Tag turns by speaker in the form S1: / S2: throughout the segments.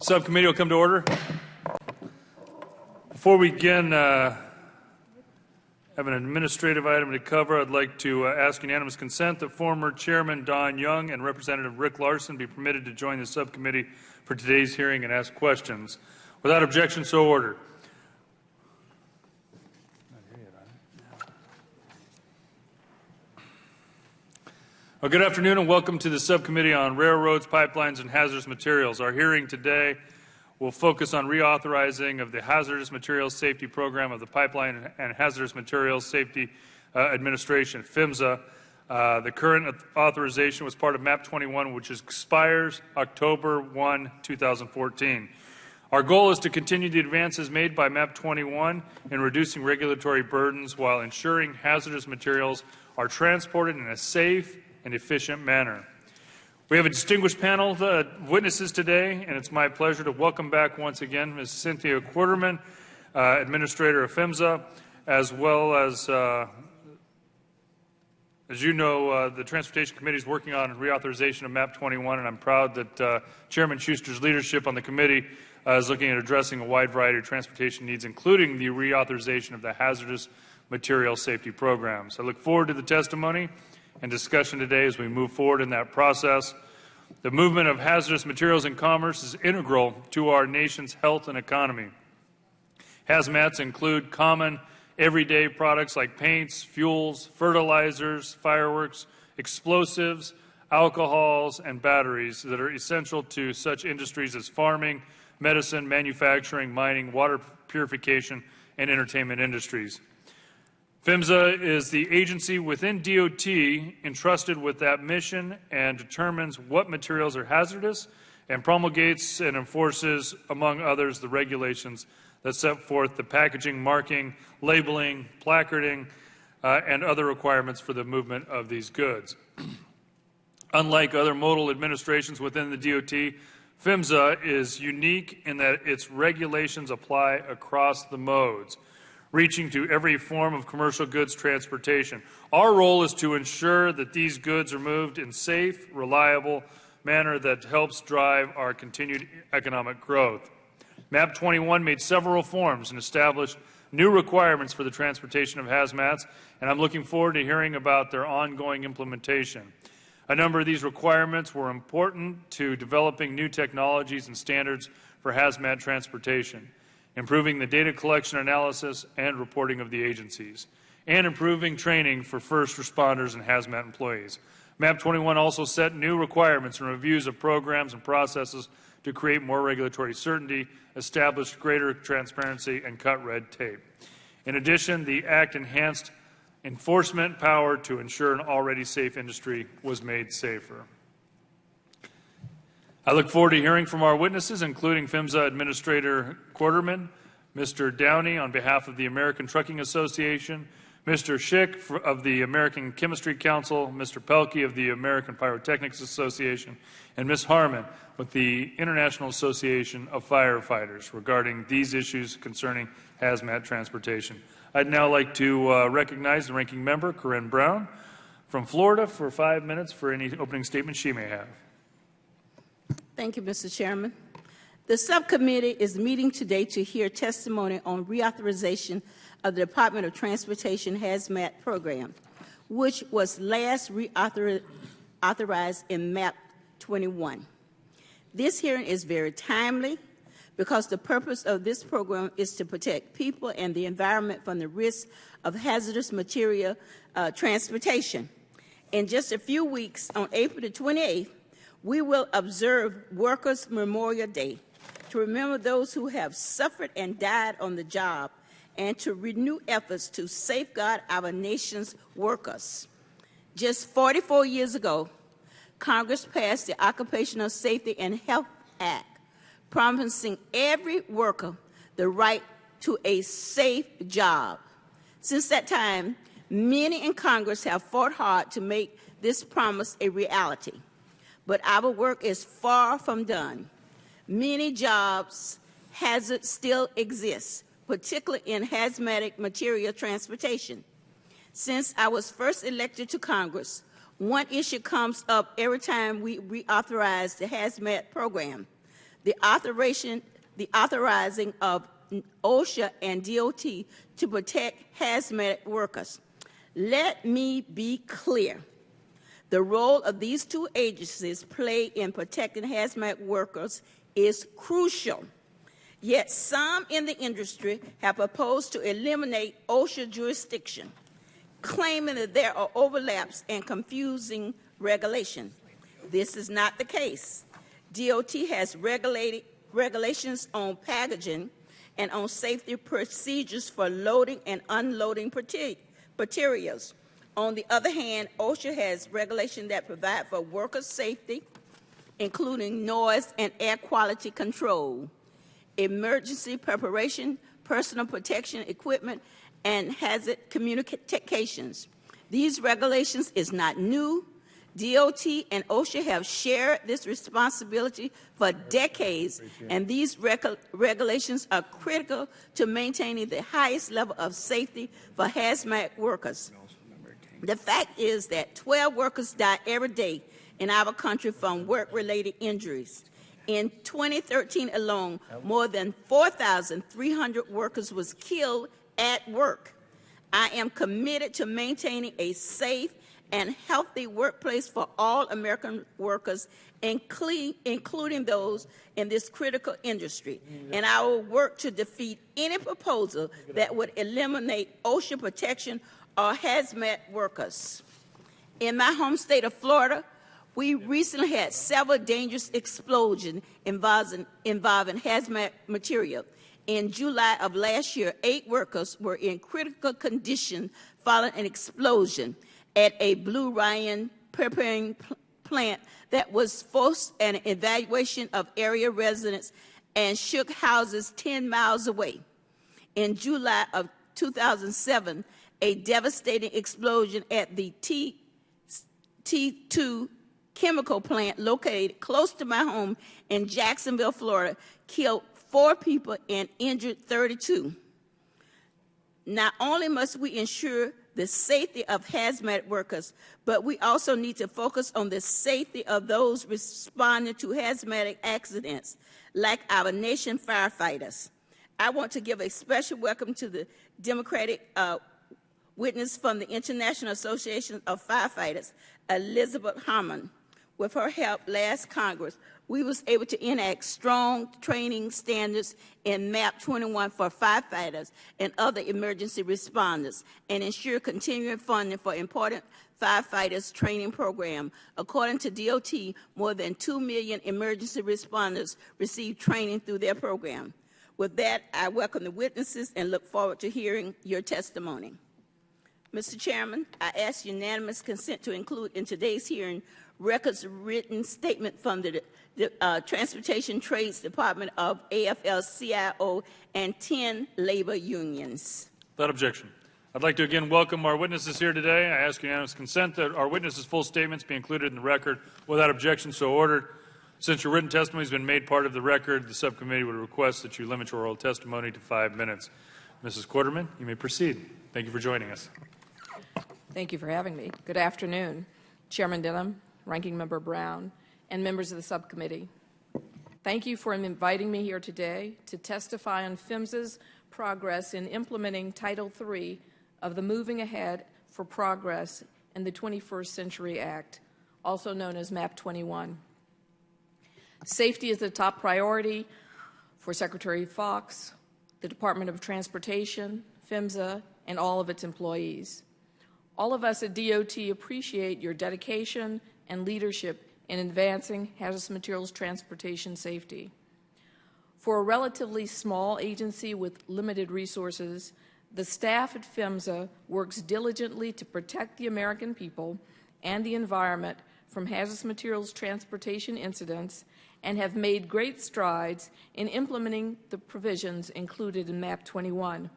S1: Subcommittee will come to order. Before we begin, I have an administrative item to cover. I'd like to ask unanimous consent that former Chairman Don Young and Representative Rick Larson be permitted to join the subcommittee for today's hearing and ask questions. Without objection, so ordered. Well, good afternoon and welcome to the Subcommittee on Railroads, Pipelines, and Hazardous Materials. Our hearing today will focus on reauthorizing of the Hazardous Materials Safety Program of the Pipeline and Hazardous Materials Safety Administration, PHMSA. The current authorization was part of MAP 21, which expires October 1, 2014. Our goal is to continue the advances made by MAP 21 in reducing regulatory burdens while ensuring hazardous materials are transported in a safe and efficient manner. We have a distinguished panel of witnesses today, and it's my pleasure to welcome back once again Ms. Cynthia Quarterman, Administrator of PHMSA, as well as you know, the Transportation Committee is working on reauthorization of MAP 21, and I'm proud that Chairman Schuster's leadership on the committee is looking at addressing a wide variety of transportation needs, including the reauthorization of the Hazardous Materials Safety Programs. I look forward to the testimony and discussion today as we move forward in that process. The movement of hazardous materials in commerce is integral to our nation's health and economy. Hazmats include common everyday products like paints, fuels, fertilizers, fireworks, explosives, alcohols, and batteries that are essential to such industries as farming, medicine, manufacturing, mining, water purification, and entertainment industries. PHMSA is the agency within DOT entrusted with that mission and determines what materials are hazardous and promulgates and enforces, among others, the regulations that set forth the packaging, marking, labeling, placarding, and other requirements for the movement of these goods. Unlike other modal administrations within the DOT, PHMSA is unique in that its regulations apply across the modes, reaching to every form of commercial goods transportation. Our role is to ensure that these goods are moved in safe, reliable manner that helps drive our continued economic growth. MAP 21 made several reforms and established new requirements for the transportation of hazmats, and I'm looking forward to hearing about their ongoing implementation. A number of these requirements were important to developing new technologies and standards for hazmat transportation, improving the data collection, analysis, and reporting of the agencies, and improving training for first responders and hazmat employees. MAP 21 also set new requirements and reviews of programs and processes to create more regulatory certainty, establish greater transparency, and cut red tape. In addition, the Act enhanced enforcement power to ensure an already safe industry was made safer. I look forward to hearing from our witnesses, including PHMSA Administrator Quarterman, Mr. Downey on behalf of the American Trucking Association, Mr. Schick of the American Chemistry Council, Mr. Pelkey of the American Pyrotechnics Association, and Ms. Harmon with the International Association of Firefighters regarding these issues concerning hazmat transportation. I'd now like to recognize the Ranking Member, Corinne Brown, from Florida for 5 minutes for any opening statement she may have.
S2: Thank you, Mr. Chairman. The subcommittee is meeting today to hear testimony on reauthorization of the Department of Transportation Hazmat Program, which was last reauthorized in MAP 21. This hearing is very timely because the purpose of this program is to protect people and the environment from the risk of hazardous material transportation. In just a few weeks, on April the 28th, we will observe Workers' Memorial Day to remember those who have suffered and died on the job and to renew efforts to safeguard our nation's workers. Just 44 years ago, Congress passed the Occupational Safety and Health Act, promising every worker the right to a safe job. Since that time, many in Congress have fought hard to make this promise a reality. But our work is far from done. Many jobs hazards still exist, particularly in hazmat material transportation. Since I was first elected to Congress, one issue comes up every time we reauthorize the hazmat program: the authorizing of OSHA and DOT to protect hazmat workers. Let me be clear. The role of these two agencies play in protecting hazmat workers is crucial. Yet some in the industry have proposed to eliminate OSHA jurisdiction, claiming that there are overlaps and confusing regulation. This is not the case. DOT has regulations on packaging and on safety procedures for loading and unloading materials. On the other hand, OSHA has regulations that provide for worker safety, including noise and air quality control, emergency preparation, personal protection equipment, and hazard communications. These regulations is not new. DOT and OSHA have shared this responsibility for decades, and these regulations are critical to maintaining the highest level of safety for hazmat workers. The fact is that 12 workers die every day in our country from work-related injuries. In 2013 alone, more than 4,300 workers was killed at work. I am committed to maintaining a safe and healthy workplace for all American workers, including those in this critical industry. And I will work to defeat any proposal that would eliminate OSHA protection or hazmat workers. In my home state of Florida, we recently had several dangerous explosions involving hazmat material. In July of last year, 8 workers were in critical condition following an explosion at a Blue Ryan preparing plant that was forced an evacuation of area residents and shook houses 10 miles away. In July of 2007, a devastating explosion at the T2 chemical plant located close to my home in Jacksonville, Florida, killed 4 people and injured 32. Not only must we ensure the safety of hazmat workers, but we also need to focus on the safety of those responding to hazmat accidents, like our nation firefighters. I want to give a special welcome to the Democratic witness from the International Association of Firefighters, Elizabeth Harmon. With her help last Congress, we was able to enact strong training standards in MAP 21 for firefighters and other emergency responders and ensure continuing funding for important firefighters training program. According to DOT, more than 2 million emergency responders receive training through their program. With that, I welcome the witnesses and look forward to hearing your testimony. Mr. Chairman, I ask unanimous consent to include in today's hearing records written statement from the Transportation Trades Department of AFL-CIO and 10 labor unions.
S1: Without objection. I'd like to again welcome our witnesses here today. I ask unanimous consent that our witnesses' full statements be included in the record. Without objection, so ordered. Since your written testimony has been made part of the record, the subcommittee would request that you limit your oral testimony to 5 minutes. Mrs. Quarterman, you may proceed. Thank you for joining us.
S3: Thank you for having me. Good afternoon, Chairman Dillon, Ranking Member Brown, and members of the subcommittee. Thank you for inviting me here today to testify on PHMSA's progress in implementing Title III of the Moving Ahead for Progress in the 21st Century Act, also known as MAP 21. Safety is the top priority for Secretary Fox, the Department of Transportation, PHMSA, and all of its employees. All of us at DOT appreciate your dedication and leadership in advancing hazardous materials transportation safety. For a relatively small agency with limited resources, the staff at PHMSA works diligently to protect the American people and the environment from hazardous materials transportation incidents and have made great strides in implementing the provisions included in MAP 21.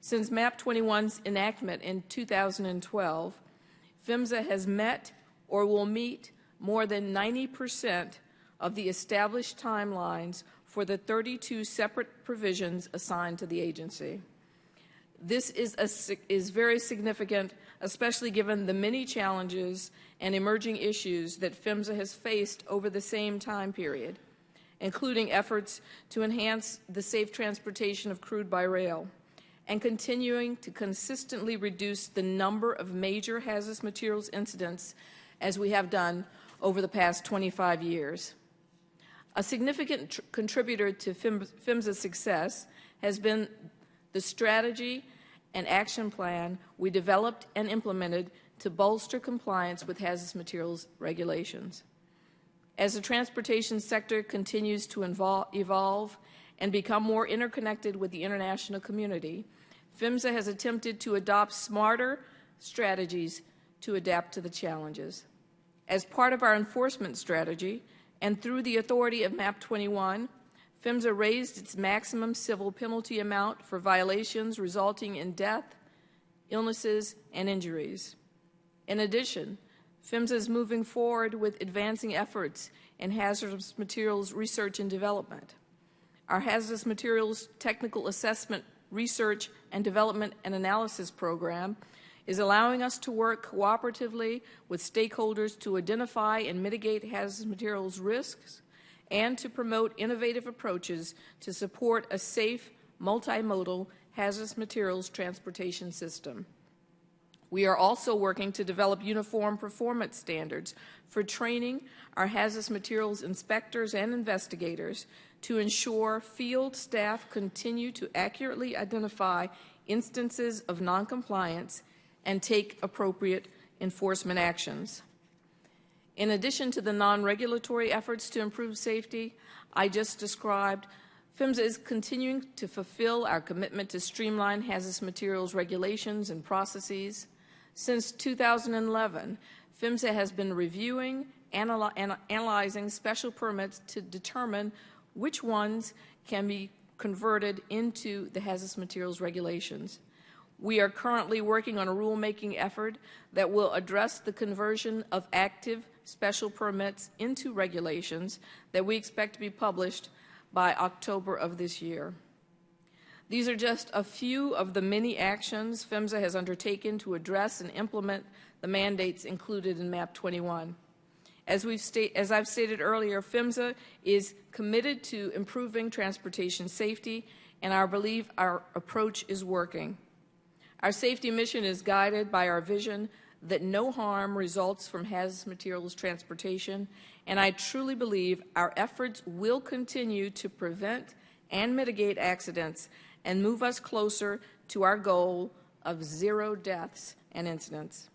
S3: Since MAP 21's enactment in 2012, PHMSA has met or will meet more than 90% of the established timelines for the 32 separate provisions assigned to the agency. This is very significant, especially given the many challenges and emerging issues that PHMSA has faced over the same time period. including efforts to enhance the safe transportation of crude by rail, and continuing to consistently reduce the number of major hazardous materials incidents as we have done over the past 25 years. A significant contributor to PHMSA's success has been the strategy and action plan we developed and implemented to bolster compliance with hazardous materials regulations. As the transportation sector continues to evolve and become more interconnected with the international community, PHMSA has attempted to adopt smarter strategies to adapt to the challenges. As part of our enforcement strategy, and through the authority of MAP 21, PHMSA raised its maximum civil penalty amount for violations resulting in death, illnesses, and injuries. In addition, PHMSA is moving forward with advancing efforts in hazardous materials research and development. Our Hazardous Materials Technical Assessment Research and Development and Analysis Program is allowing us to work cooperatively with stakeholders to identify and mitigate hazardous materials risks and to promote innovative approaches to support a safe, multimodal hazardous materials transportation system. We are also working to develop uniform performance standards for training our hazardous materials inspectors and investigators to ensure field staff continue to accurately identify instances of noncompliance and take appropriate enforcement actions. In addition to the non-regulatory efforts to improve safety I just described, PHMSA is continuing to fulfill our commitment to streamline hazardous materials regulations and processes. Since 2011, PHMSA has been reviewing and analyzing special permits to determine which ones can be converted into the hazardous materials regulations. We are currently working on a rulemaking effort that will address the conversion of active special permits into regulations that we expect to be published by October of this year. These are just a few of the many actions PHMSA has undertaken to address and implement the mandates included in MAP 21. As I've stated earlier, PHMSA is committed to improving transportation safety, and I believe our approach is working. Our safety mission is guided by our vision that no harm results from hazardous materials transportation, and I truly believe our efforts will continue to prevent and mitigate accidents and move us closer to our goal of 0 deaths and incidents.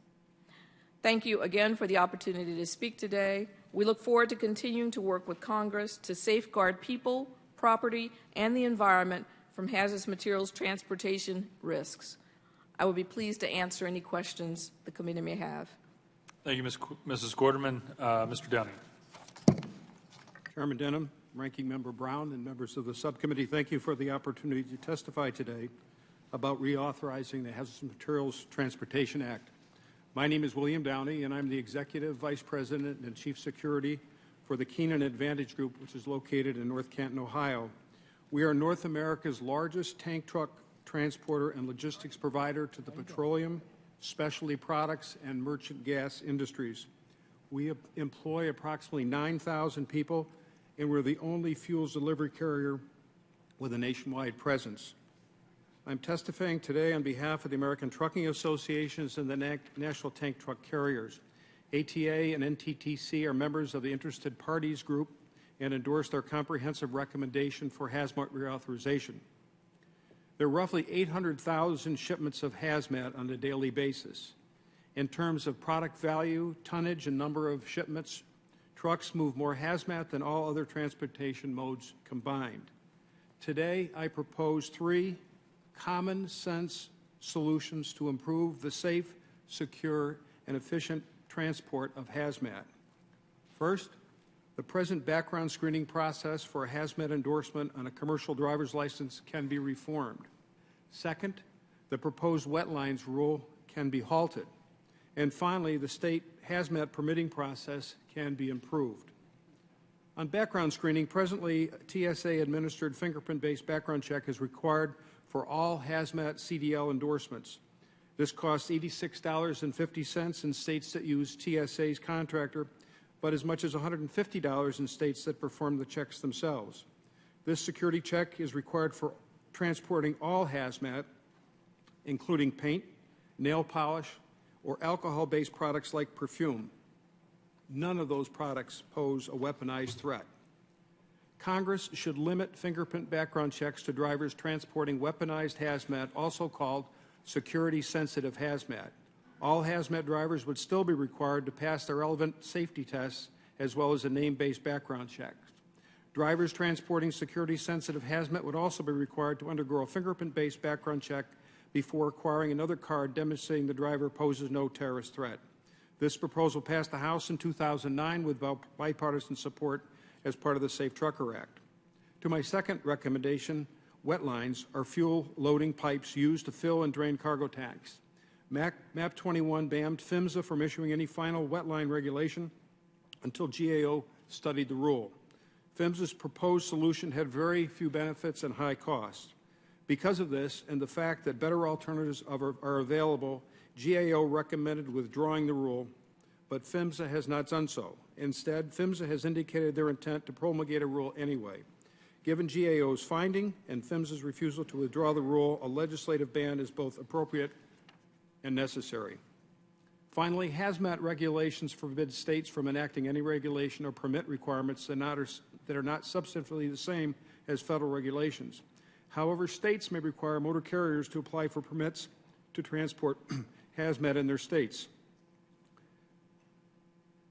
S3: Thank you again for the opportunity to speak today. We look forward to continuing to work with Congress to safeguard people, property, and the environment from hazardous materials transportation risks. I would be pleased to answer any questions the committee may have.
S1: Thank you, Mrs. Quarterman. Mr. Downing.
S4: Chairman Denham, Ranking Member Brown, and members of the subcommittee, thank you for the opportunity to testify today about reauthorizing the Hazardous Materials Transportation Act. My name is William Downey, and I'm the Executive Vice President and Chief Security for the Keenan Advantage Group, which is located in North Canton, Ohio. We are North America's largest tank truck transporter and logistics provider to the petroleum, specialty products, and merchant gas industries. We employ approximately 9,000 people, and we're the only fuels delivery carrier with a nationwide presence. I'm testifying today on behalf of the American Trucking Associations and the National Tank Truck Carriers. ATA and NTTC are members of the Interested Parties Group and endorse their comprehensive recommendation for hazmat reauthorization. There are roughly 800,000 shipments of hazmat on a daily basis. In terms of product value, tonnage, and number of shipments, trucks move more hazmat than all other transportation modes combined. Today, I propose 3 common-sense solutions to improve the safe, secure, and efficient transport of hazmat. First, the present background screening process for a hazmat endorsement on a commercial driver's license can be reformed. Second, the proposed wet lines rule can be halted. And finally, the state hazmat permitting process can be improved. On background screening, presently, TSA-administered fingerprint-based background check is required for all hazmat CDL endorsements. This costs $86.50 in states that use TSA's contractor. but as much as $150 in states that perform the checks themselves. This security check is required for transporting all hazmat, including paint, nail polish, or alcohol-based products like perfume. None of those products pose a weaponized threat. Congress should limit fingerprint background checks to drivers transporting weaponized hazmat, also called security-sensitive hazmat. All hazmat drivers would still be required to pass the relevant safety tests as well as a name-based background check. Drivers transporting security-sensitive hazmat would also be required to undergo a fingerprint-based background check before acquiring another card demonstrating the driver poses no terrorist threat. This proposal passed the House in 2009 with bipartisan support as part of the Safe Trucker Act. To my second recommendation, wet lines are fuel loading pipes used to fill and drain cargo tanks. MAP 21 banned PHMSA from issuing any final wet line regulation until GAO studied the rule. PHMSA's proposed solution had very few benefits and high costs. Because of this and the fact that better alternatives are available, GAO recommended withdrawing the rule, but PHMSA has not done so. Instead, PHMSA has indicated their intent to promulgate a rule anyway. Given GAO's finding and PHMSA's refusal to withdraw the rule, a legislative ban is both appropriate and necessary. Finally, hazmat regulations forbid states from enacting any regulation or permit requirements that are not substantively the same as federal regulations. However, states may require motor carriers to apply for permits to transport hazmat in their states.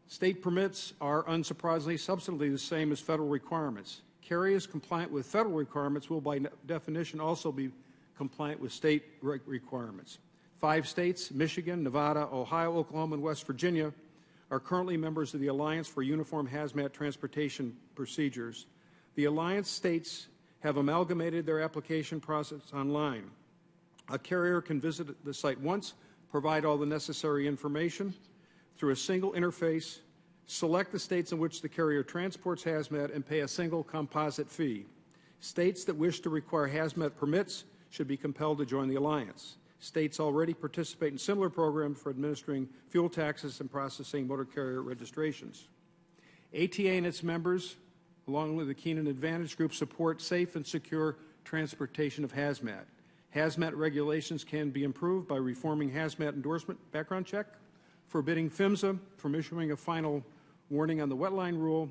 S4: State permits are, unsurprisingly, substantively the same as federal requirements. Carriers compliant with federal requirements will, by definition, also be compliant with state requirements. 5 states, Michigan, Nevada, Ohio, Oklahoma, and West Virginia, are currently members of the Alliance for Uniform Hazmat Transportation Procedures. The Alliance states have amalgamated their application process online. A carrier can visit the site once, provide all the necessary information through a single interface, select the states in which the carrier transports hazmat, and pay a single composite fee. States that wish to require hazmat permits should be compelled to join the Alliance. States already participate in similar programs for administering fuel taxes and processing motor carrier registrations. ATA and its members, along with the Keenan Advantage Group, support safe and secure transportation of hazmat. Hazmat regulations can be improved by reforming hazmat endorsement background check, forbidding PHMSA from issuing a final warning on the wetline rule,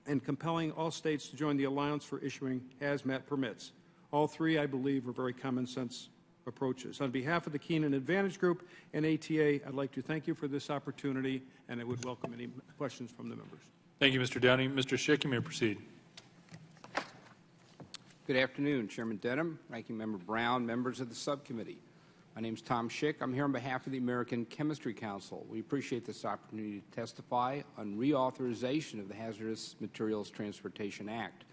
S4: and compelling all states to join the Alliance for issuing hazmat permits. All three, I believe, are very common sense approaches. On behalf of the Keenan Advantage Group and ATA, I'd like to thank you for this opportunity, and I would welcome any questions from the members.
S1: Thank you, Mr. Downey. Mr. Schick, you may proceed.
S5: Good afternoon, Chairman Denham, Ranking Member Brown, members of the subcommittee. My name is Tom Schick. I'm here on behalf of the American Chemistry Council. We appreciate this opportunity to testify on reauthorization of the Hazardous Materials Transportation Act.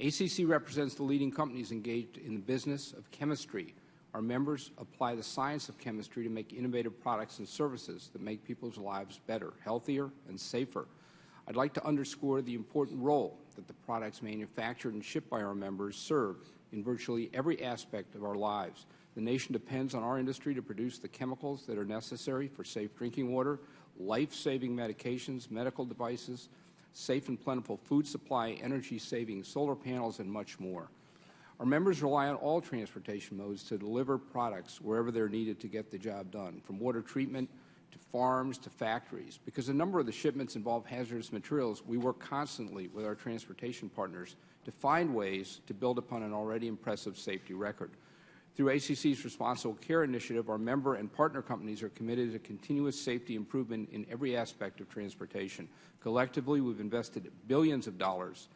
S5: ACC represents the leading companies engaged in the business of chemistry. Our members apply the science of chemistry to make innovative products and services that make people's lives better, healthier, and safer. I'd like to underscore the important role that the products manufactured and shipped by our members serve in virtually every aspect of our lives. The nation depends on our industry to produce the chemicals that are necessary for safe drinking water, life-saving medications, medical devices, safe and plentiful food supply, energy-saving solar panels, and much more. Our members rely on all transportation modes to deliver products wherever they're needed to get the job done, from water treatment to farms to factories. Because a number of the shipments involve hazardous materials, we work constantly with our transportation partners to find ways to build upon an already impressive safety record. Through ACC's Responsible Care Initiative, our member and partner companies are committed to continuous safety improvement in every aspect of transportation. Collectively, we've invested billions of dollars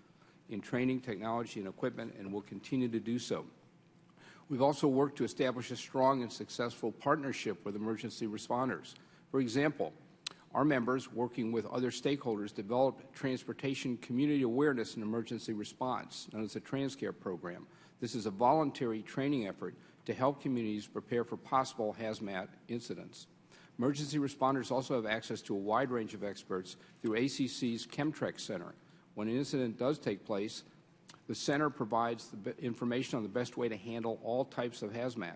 S5: in training, technology, and equipment, and will continue to do so. We've also worked to establish a strong and successful partnership with emergency responders. For example, our members, working with other stakeholders, developed transportation community awareness and emergency response, known as the TransCare program. This is a voluntary training effort to help communities prepare for possible hazmat incidents. Emergency responders also have access to a wide range of experts through ACC's Chemtrek Center. When an incident does take place, the center provides the information on the best way to handle all types of hazmat.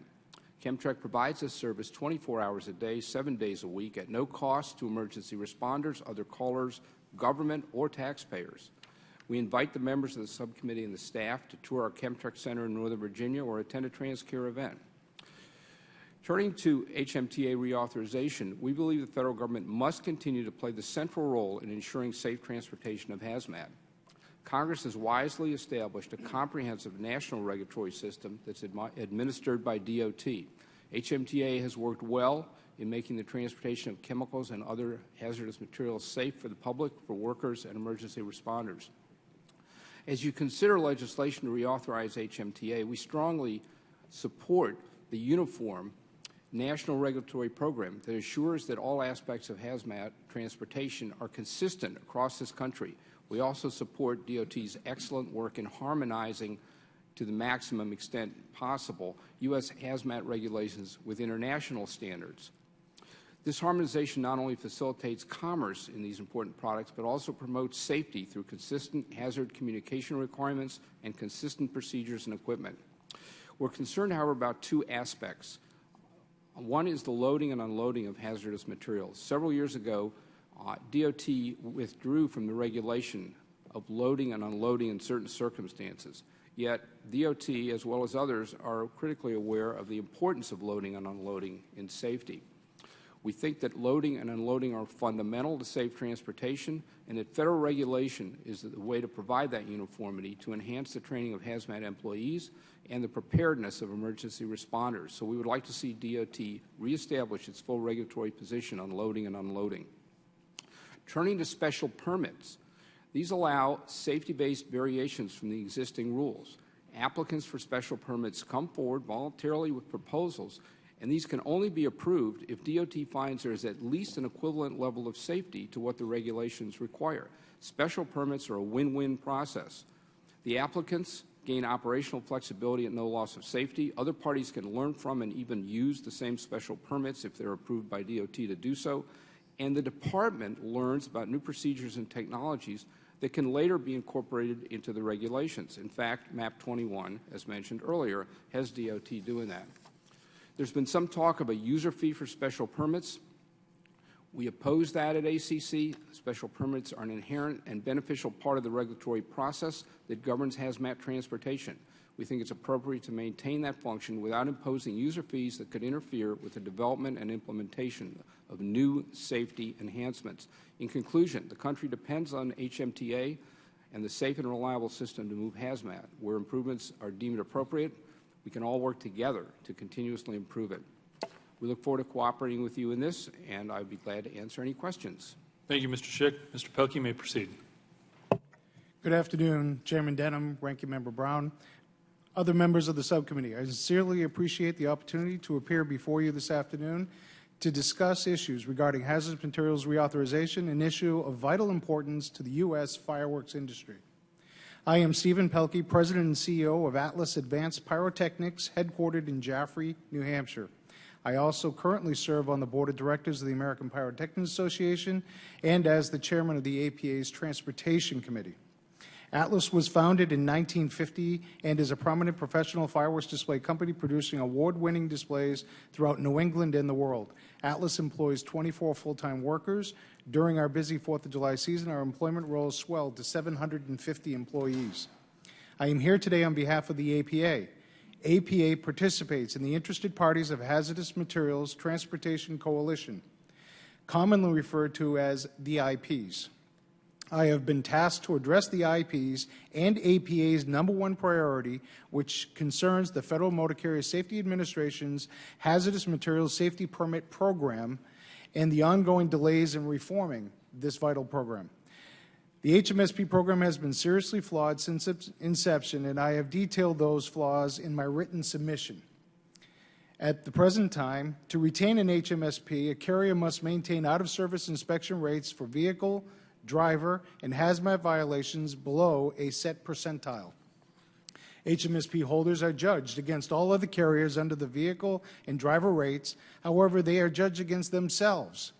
S5: Chemtrek provides this service 24 hours a day, 7 days a week, at no cost to emergency responders, other callers, government, or taxpayers. We invite the members of the subcommittee and the staff to tour our Chemtech Center in Northern Virginia or attend a TransCare event. Turning to HMTA reauthorization, we believe the federal government must continue to play the central role in ensuring safe transportation of hazmat. Congress has wisely established a comprehensive national regulatory system that's administered by DOT. HMTA has worked well in making the transportation of chemicals and other hazardous materials safe for the public, for workers, and emergency responders. As you consider legislation to reauthorize HMTA, we strongly support the uniform national regulatory program that assures that all aspects of hazmat transportation are consistent across this country. We also support DOT's excellent work in harmonizing to the maximum extent possible U.S. hazmat regulations with international standards. This harmonization not only facilitates commerce in these important products, but also promotes safety through consistent hazard communication requirements and consistent procedures and equipment. We're concerned, however, about two aspects. One is the loading and unloading of hazardous materials. Several years ago, DOT withdrew from the regulation of loading and unloading in certain circumstances. Yet DOT, as well as others, are critically aware of the importance of loading and unloading in safety. We think that loading and unloading are fundamental to safe transportation, and that federal regulation is the way to provide that uniformity to enhance the training of hazmat employees and the preparedness of emergency responders. So we would like to see DOT reestablish its full regulatory position on loading and unloading. Turning to special permits, these allow safety-based variations from the existing rules. Applicants for special permits come forward voluntarily with proposals, and these can only be approved if DOT finds there is at least an equivalent level of safety to what the regulations require. Special permits are a win-win process. The applicants gain operational flexibility at no loss of safety. Other parties can learn from and even use the same special permits if they're approved by DOT to do so. And the department learns about new procedures and technologies that can later be incorporated into the regulations. In fact, MAP 21, as mentioned earlier, has DOT doing that. There's been some talk of a user fee for special permits. We oppose that at ACC. Special permits are an inherent and beneficial part of the regulatory process that governs hazmat transportation. We think it's appropriate to maintain that function without imposing user fees that could interfere with the development and implementation of new safety enhancements. In conclusion, the country depends on HMTA and the safe and reliable system to move hazmat. Where improvements are deemed appropriate, we can all work together to continuously improve it. We look forward to cooperating with you in this, and I'd be glad to answer any questions.
S1: Thank you, Mr. Schick. Mr. Pelkey, you may proceed.
S6: Good afternoon, Chairman Denham, Ranking Member Brown, other members of the subcommittee. I sincerely appreciate the opportunity to appear before you this afternoon to discuss issues regarding hazardous materials reauthorization, an issue of vital importance to the U.S. fireworks industry. I am Stephen Pelkey, President and CEO of Atlas Advanced Pyrotechnics, headquartered in Jaffrey, New Hampshire. I also currently serve on the Board of Directors of the American Pyrotechnics Association and as the Chairman of the APA's Transportation Committee. Atlas was founded in 1950 and is a prominent professional fireworks display company producing award-winning displays throughout New England and the world. Atlas employs 24 full-time workers. During our busy 4th of July season, our employment rolls swelled to 750 employees. I am here today on behalf of the APA. APA participates in the Interested Parties of Hazardous Materials Transportation Coalition, commonly referred to as the IPs. I have been tasked to address the IPs and APA's #1 priority, which concerns the Federal Motor Carrier Safety Administration's Hazardous Materials Safety Permit Program and the ongoing delays in reforming this vital program. The HMSP program has been seriously flawed since its inception, and I have detailed those flaws in my written submission. At the present time, to retain an HMSP, a carrier must maintain out-of-service inspection rates for vehicle, driver, and hazmat violations below a set percentile. HMSP holders are judged against all other carriers under the vehicle and driver rates. However, they are judged against themselves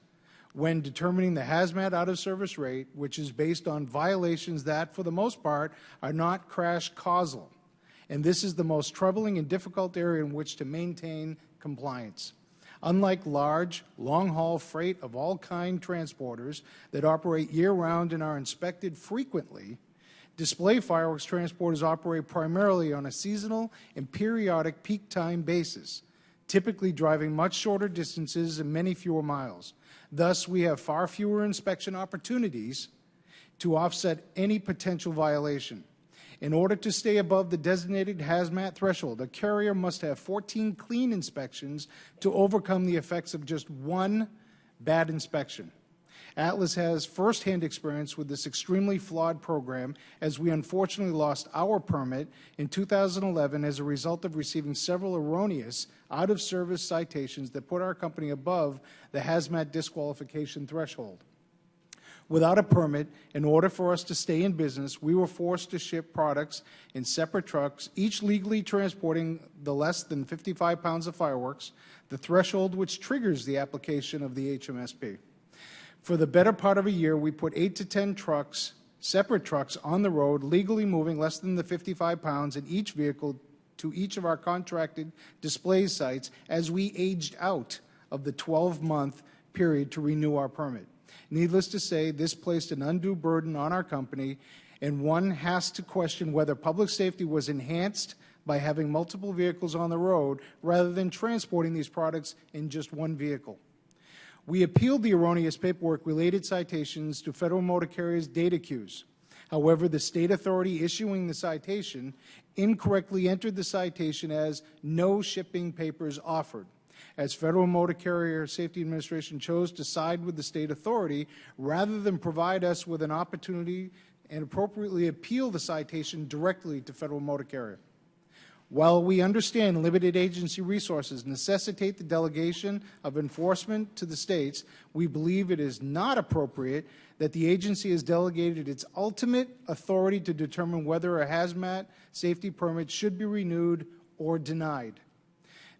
S6: when determining the hazmat out-of-service rate, which is based on violations that, for the most part, are not crash causal. And this is the most troubling and difficult area in which to maintain compliance. Unlike large, long-haul freight of all kind transporters that operate year-round and are inspected frequently, display fireworks transporters operate primarily on a seasonal and periodic peak time basis, typically driving much shorter distances and many fewer miles. Thus, we have far fewer inspection opportunities to offset any potential violation. In order to stay above the designated hazmat threshold, a carrier must have 14 clean inspections to overcome the effects of just one bad inspection. Atlas has firsthand experience with this extremely flawed program, as we unfortunately lost our permit in 2011 as a result of receiving several erroneous out-of-service citations that put our company above the hazmat disqualification threshold. Without a permit, in order for us to stay in business, we were forced to ship products in separate trucks, each legally transporting the less than 55 pounds of fireworks, the threshold which triggers the application of the HMSP. For the better part of a year, we put 8 to 10 trucks, separate trucks, on the road, legally moving less than the 55 pounds in each vehicle to each of our contracted display sites as we aged out of the 12-month period to renew our permit. Needless to say, this placed an undue burden on our company, and one has to question whether public safety was enhanced by having multiple vehicles on the road rather than transporting these products in just one vehicle. We appealed the erroneous paperwork-related citations to Federal Motor Carriers data queues. However, the state authority issuing the citation incorrectly entered the citation as no shipping papers offered, as Federal Motor Carrier Safety Administration chose to side with the state authority rather than provide us with an opportunity and appropriately appeal the citation directly to Federal Motor Carrier. While we understand limited agency resources necessitate the delegation of enforcement to the states, we believe it is not appropriate that the agency has delegated its ultimate authority to determine whether a hazmat safety permit should be renewed or denied.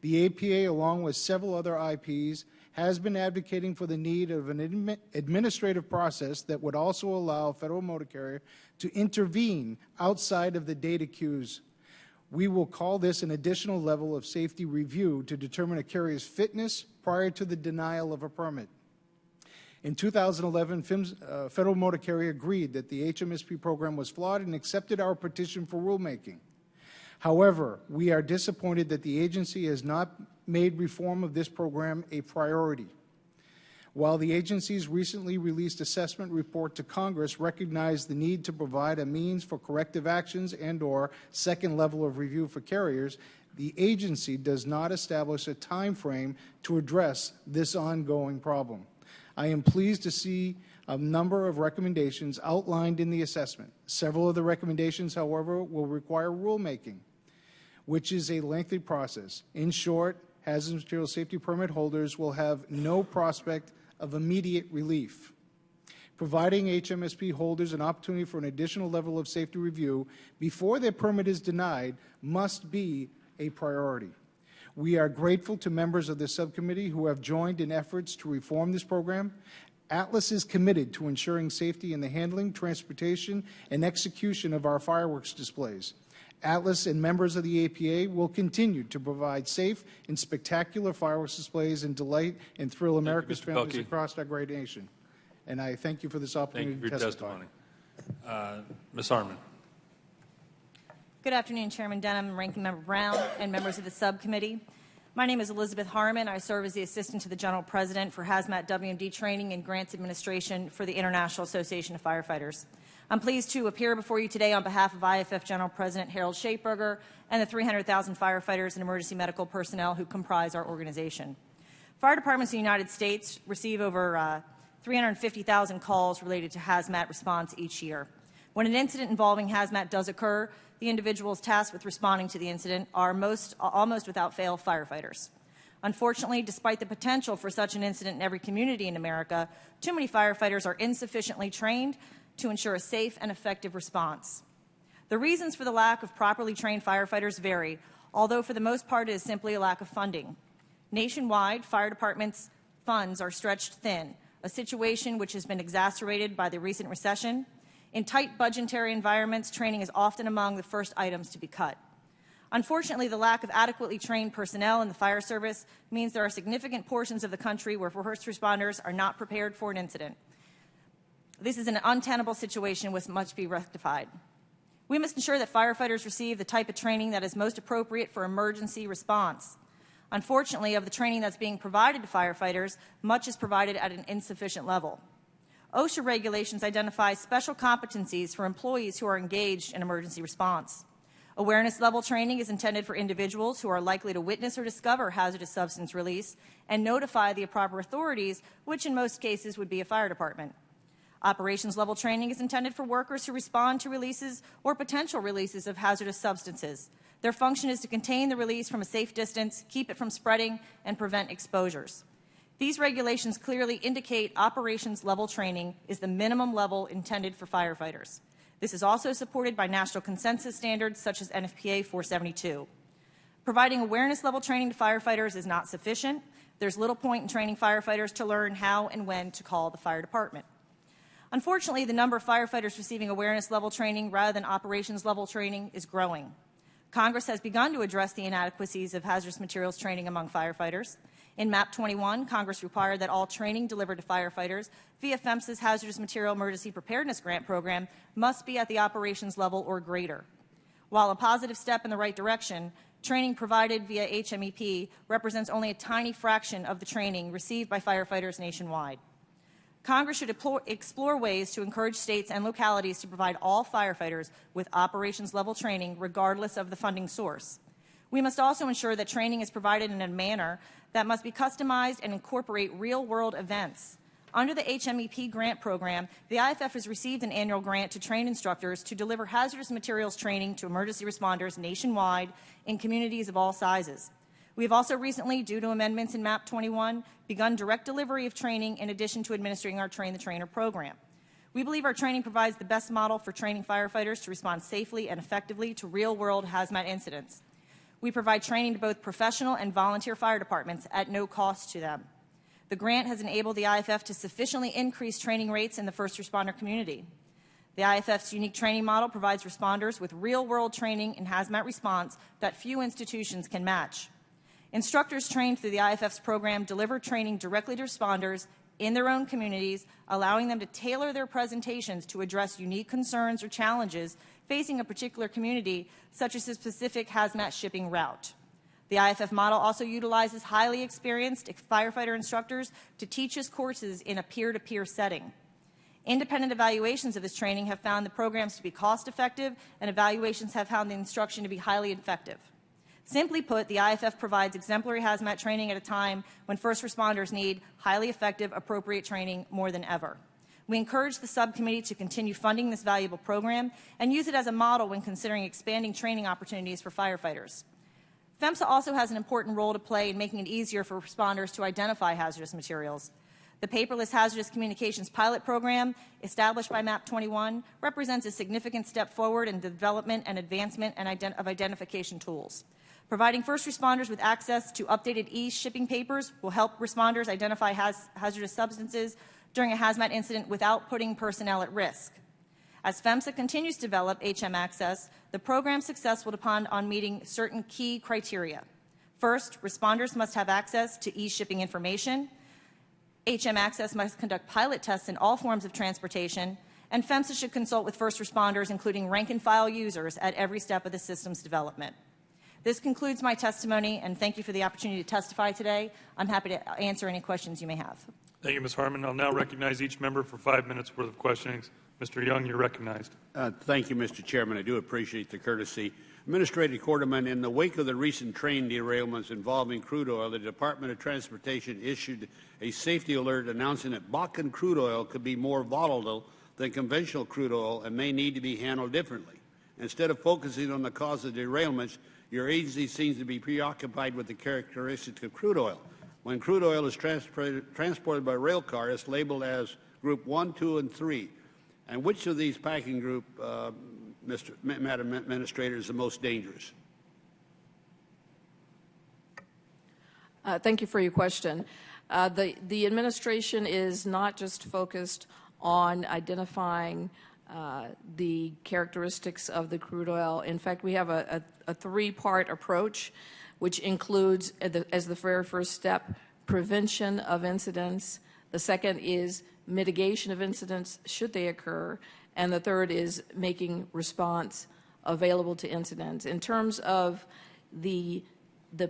S6: The APA, along with several other IPs, has been advocating for the need of an administrative process that would also allow Federal Motor Carrier to intervene outside of the data queues. We will call this an additional level of safety review to determine a carrier's fitness prior to the denial of a permit. In 2011, Federal Motor Carrier agreed that the HMSP program was flawed and accepted our petition for rulemaking. However, we are disappointed that the agency has not made reform of this program a priority. While the agency's recently released assessment report to Congress recognized the need to provide a means for corrective actions and/or second level of review for carriers, the agency does not establish a time frame to address this ongoing problem. I am pleased to see a number of recommendations outlined in the assessment. Several of the recommendations, however, will require rulemaking, which is a lengthy process. In short, hazardous material safety permit holders will have no prospect of immediate relief. Providing HMSP holders an opportunity for an additional level of safety review before their permit is denied must be a priority. We are grateful to members of this subcommittee who have joined in efforts to reform this program. Atlas is committed to ensuring safety in the handling, transportation, and execution of our fireworks displays. Atlas and members of the APA will continue to provide safe and spectacular fireworks displays and delight and thrill America's families across our great nation. And I thank you for this opportunity to testify.
S1: Ms. Harmon.
S7: Good afternoon, Chairman Denham, Ranking Member Brown, and members of the subcommittee. My name is Elizabeth Harmon. I serve as the Assistant to the General President for Hazmat WMD Training and Grants Administration for the International Association of Firefighters. I'm pleased to appear before you today on behalf of IFF General President Harold Schaeferger and the 300,000 firefighters and emergency medical personnel who comprise our organization. Fire departments in the United States receive over 350,000 calls related to hazmat response each year. When an incident involving hazmat does occur, the individuals tasked with responding to the incident are almost without fail firefighters. Unfortunately, despite the potential for such an incident in every community in America, too many firefighters are insufficiently trained to ensure a safe and effective response. The reasons for the lack of properly trained firefighters vary, although for the most part it is simply a lack of funding. Nationwide, fire departments' funds are stretched thin, a situation which has been exacerbated by the recent recession. In tight budgetary environments, training is often among the first items to be cut. Unfortunately, the lack of adequately trained personnel in the fire service means there are significant portions of the country where first responders are not prepared for an incident. This is an untenable situation which must be rectified. We must ensure that firefighters receive the type of training that is most appropriate for emergency response. Unfortunately, of the training that's being provided to firefighters, much is provided at an insufficient level. OSHA regulations identify special competencies for employees who are engaged in emergency response. Awareness level training is intended for individuals who are likely to witness or discover hazardous substance release and notify the proper authorities, which in most cases would be a fire department. Operations level training is intended for workers who respond to releases or potential releases of hazardous substances. Their function is to contain the release from a safe distance, keep it from spreading, and prevent exposures. These regulations clearly indicate operations level training is the minimum level intended for firefighters. This is also supported by national consensus standards such as NFPA 472. Providing awareness level training to firefighters is not sufficient. There's little point in training firefighters to learn how and when to call the fire department. Unfortunately, the number of firefighters receiving awareness level training rather than operations level training is growing. Congress has begun to address the inadequacies of hazardous materials training among firefighters. In MAP 21, Congress required that all training delivered to firefighters via PHMSA's Hazardous Material Emergency Preparedness Grant Program must be at the operations level or greater. While a positive step in the right direction, training provided via HMEP represents only a tiny fraction of the training received by firefighters nationwide. Congress should explore ways to encourage states and localities to provide all firefighters with operations-level training regardless of the funding source. We must also ensure that training is provided in a manner that must be customized and incorporate real-world events. Under the HMEP grant program, the IFF has received an annual grant to train instructors to deliver hazardous materials training to emergency responders nationwide in communities of all sizes. We have also recently, due to amendments in MAP 21, begun direct delivery of training in addition to administering our Train the Trainer program. We believe our training provides the best model for training firefighters to respond safely and effectively to real-world hazmat incidents. We provide training to both professional and volunteer fire departments at no cost to them. The grant has enabled the IFF to sufficiently increase training rates in the first responder community. The IFF's unique training model provides responders with real-world training in hazmat response that few institutions can match. Instructors trained through the IFF's program deliver training directly to responders in their own communities, allowing them to tailor their presentations to address unique concerns or challenges facing a particular community, such as a specific hazmat shipping route. The IFF model also utilizes highly experienced firefighter instructors to teach us courses in a peer-to-peer setting. Independent evaluations of this training have found the programs to be cost-effective, and evaluations have found the instruction to be highly effective. Simply put, the IFF provides exemplary hazmat training at a time when first responders need highly effective, appropriate training more than ever. We encourage the subcommittee to continue funding this valuable program and use it as a model when considering expanding training opportunities for firefighters. PHMSA also has an important role to play in making it easier for responders to identify hazardous materials. The paperless hazardous communications pilot program, established by MAP 21, represents a significant step forward in the development and advancement of identification tools. Providing first responders with access to updated e-shipping papers will help responders identify hazardous substances during a hazmat incident without putting personnel at risk. As PHMSA continues to develop HM Access, the program's success will depend on meeting certain key criteria. First, responders must have access to e-shipping information. HM Access must conduct pilot tests in all forms of transportation, and PHMSA should consult with first responders, including rank-and-file users, at every step of the system's development. This concludes my testimony, and thank you for the opportunity to testify today. I'm happy to answer any questions you may have.
S1: Thank you, Ms. Harmon. I'll now recognize each member for 5 minutes worth of questioning. Mr. Young, you're recognized.
S8: Thank you, Mr. Chairman. I do appreciate the courtesy. Administrator Quarterman, in the wake of the recent train derailments involving crude oil, the Department of Transportation issued a safety alert announcing that Bakken crude oil could be more volatile than conventional crude oil and may need to be handled differently. Instead of focusing on the cause of derailments, your agency seems to be preoccupied with the characteristics of crude oil. When crude oil is transported by rail car, it's labeled as Group 1, 2, and 3. And which of these packing group, Madam Administrator, is the most dangerous?
S3: Thank you for your question. The administration is not just focused on identifying the characteristics of the crude oil. In fact, we have a three-part approach, which includes, as the very first step, prevention of incidents. The second is mitigation of incidents should they occur. And the third is making response available to incidents. In terms of the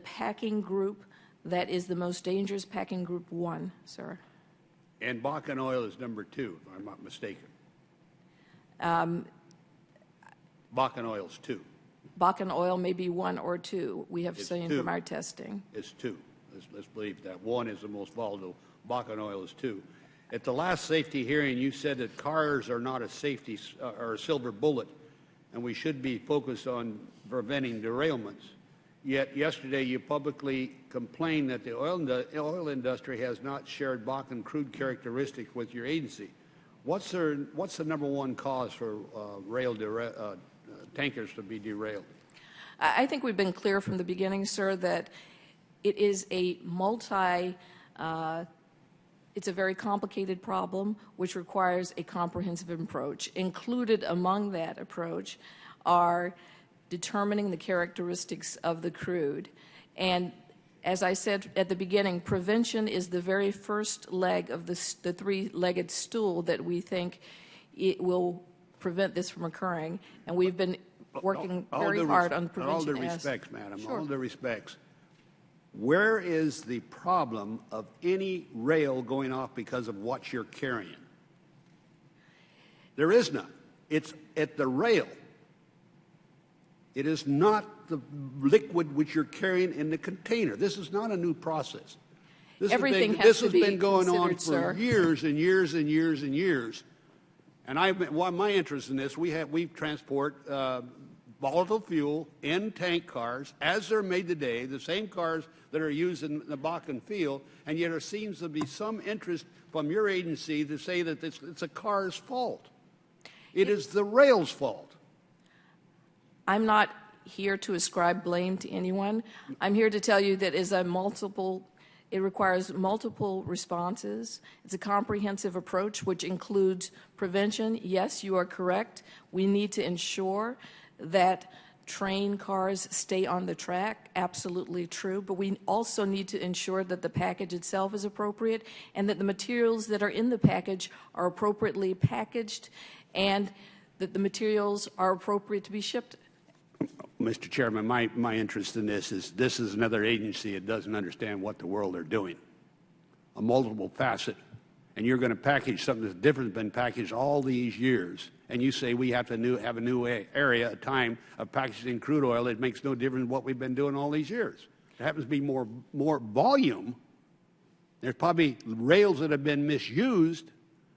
S3: packing group, that is the most dangerous, packing group 1, sir.
S8: And Bakken oil is number 2, if I'm not mistaken. Bakken oil is 2.
S3: Bakken oil may be 1 or 2. We have
S8: It's
S3: seen
S8: 2.
S3: from our testing.
S8: It's 2. Let's believe that. 1 is the most volatile. Bakken oil is 2. At the last safety hearing, you said that cars are not a safety or a silver bullet, and we should be focused on preventing derailments. Yet yesterday you publicly complained that the oil industry has not shared Bakken crude characteristics with your agency. What's the number one cause for tankers to be derailed?
S3: I think we've been clear from the beginning, sir, that it is a it's a very complicated problem which requires a comprehensive approach. Included among that approach are determining the characteristics of the crude. And as I said at the beginning, prevention is the very first leg of the three-legged stool that we think it will prevent this from occurring. And we've been working very hard on prevention.
S8: All due respects, madam,
S3: Sure.
S8: all due respects. Where is the problem of any rail going off because of what you're carrying? There is none. It's at the rail. It is not the liquid which you're carrying in the container. This is not a new process. This has been going on for years and years and years and years. And my interest in this, we transport volatile fuel in tank cars as they're made today, the same cars that are used in the Bakken field, and yet there seems to be some interest from your agency to say that it's a car's fault. It is the rail's fault.
S3: I'm not here to ascribe blame to anyone. I'm here to tell you that it requires multiple responses. It's a comprehensive approach which includes prevention. Yes, you are correct. We need to ensure that train cars stay on the track. Absolutely true. But we also need to ensure that the package itself is appropriate and that the materials that are in the package are appropriately packaged and that the materials are appropriate to be shipped.
S8: Mr. Chairman, my interest in this is another agency that doesn't understand what the world are doing. A multiple facet. And you're going to package something that's different than been packaged all these years. And you say we have to have a new area, a time of packaging crude oil. It makes no difference what we've been doing all these years. There happens to be more volume. There's probably rails that have been misused,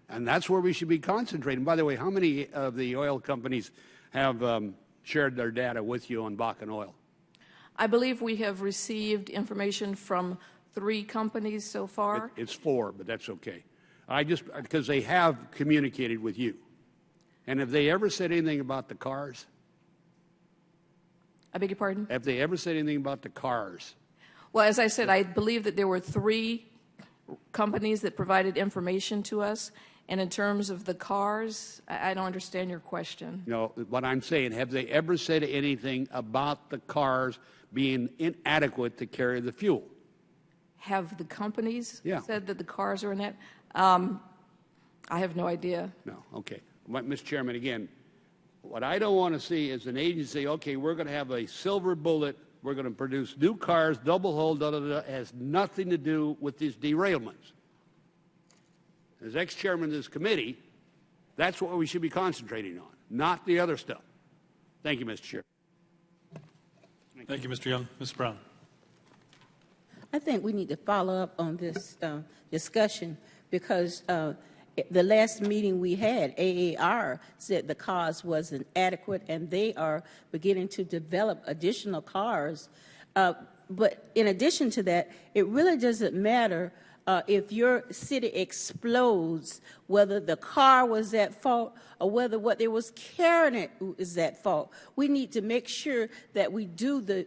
S8: and that's where we should be concentrating. By the way, how many of the oil companies have shared their data with you on Bakken oil?
S3: I believe we have received information from 3 companies so far.
S8: It's 4, but that's okay. Because they have communicated with you. And have they ever said anything about the cars?
S3: I beg your pardon?
S8: Have they ever said anything about the cars?
S3: Well, as I said, I believe that there were 3 companies that provided information to us. And in terms of the cars, I don't understand your question.
S8: No, what I'm saying, have they ever said anything about the cars being inadequate to carry the fuel?
S3: Have the companies said that the cars are in that? I have no idea.
S8: No, okay. Mr. Chairman, again, what I don't want to see is an agency, okay, we're going to have a silver bullet, we're going to produce new cars, double hull, it has nothing to do with these derailments. As ex-chairman of this committee, that's what we should be concentrating on, not the other stuff. Thank you, Mr. Chair.
S1: Thank you, Mr. Young. Ms. Brown.
S2: I think we need to follow up on this discussion because the last meeting we had, AAR said the cars wasn't adequate, and they are beginning to develop additional cars. But in addition to that, it really doesn't matter if your city explodes, whether the car was at fault or whether what they was carrying it is at fault. We need to make sure that we do the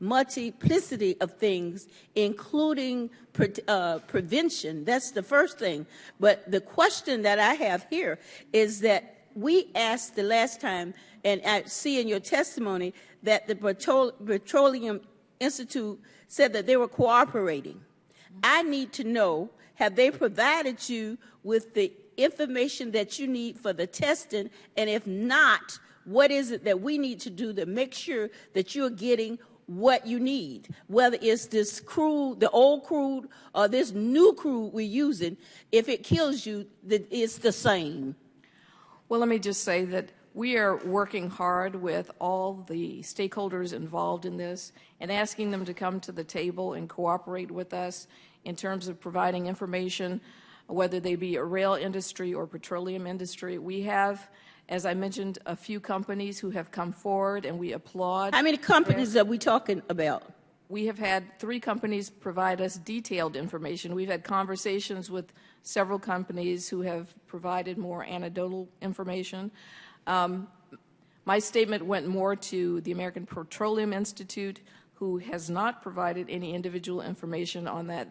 S2: multiplicity of things, including prevention. That's the first thing. But the question that I have here is that we asked the last time, and I see in your testimony that the Petroleum Institute said that they were cooperating. I need to know, have they provided you with the information that you need for the testing? And if not, what is it that we need to do to make sure that you're getting what you need, whether it's this crude, the old crude, or this new crude we're using? If it kills you, it's the same.
S3: Well, let me just say that we are working hard with all the stakeholders involved in this and asking them to come to the table and cooperate with us in terms of providing information, whether they be a rail industry or petroleum industry. We have, as I mentioned, a few companies who have come forward, and we applaud.
S2: How many companies are we talking about?
S3: We have had 3 companies provide us detailed information. We've had conversations with several companies who have provided more anecdotal information. My statement went more to the American Petroleum Institute, who has not provided any individual information on that.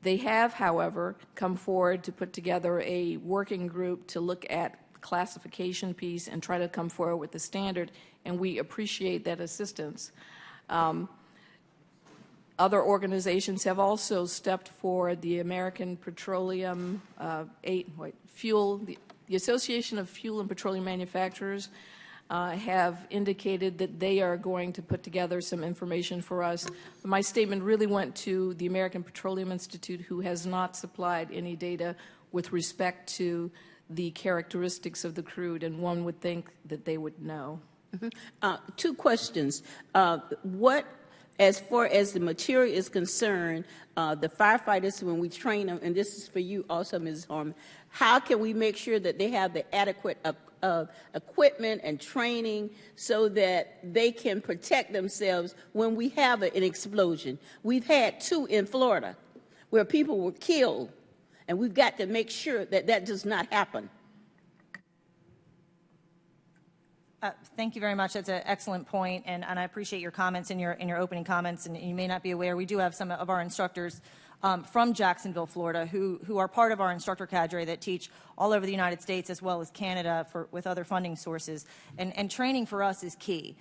S3: They have, however, come forward to put together a working group to look at classification piece and try to come forward with the standard, and we appreciate that assistance. Other organizations have also stepped forward. The American Petroleum Fuel, the Association of Fuel and Petroleum Manufacturers have indicated that they are going to put together some information for us. My statement really went to the American Petroleum Institute, who has not supplied any data with respect to the characteristics of the crude, and one would think that they would know.
S2: 2 questions. What, as far as the material is concerned, the firefighters, when we train them, and this is for you also, Ms. Harmon, how can we make sure that they have the adequate equipment and training so that they can protect themselves when we have an explosion? We've had 2 in Florida where people were killed, and we've got to make sure that that does not happen.
S7: Thank you very much. That's an excellent point, and I appreciate your comments in your opening comments. And you may not be aware, we do have some of our instructors from Jacksonville, Florida, who are part of our instructor cadre that teach all over the United States as well as Canada with other funding sources. And training for us is key.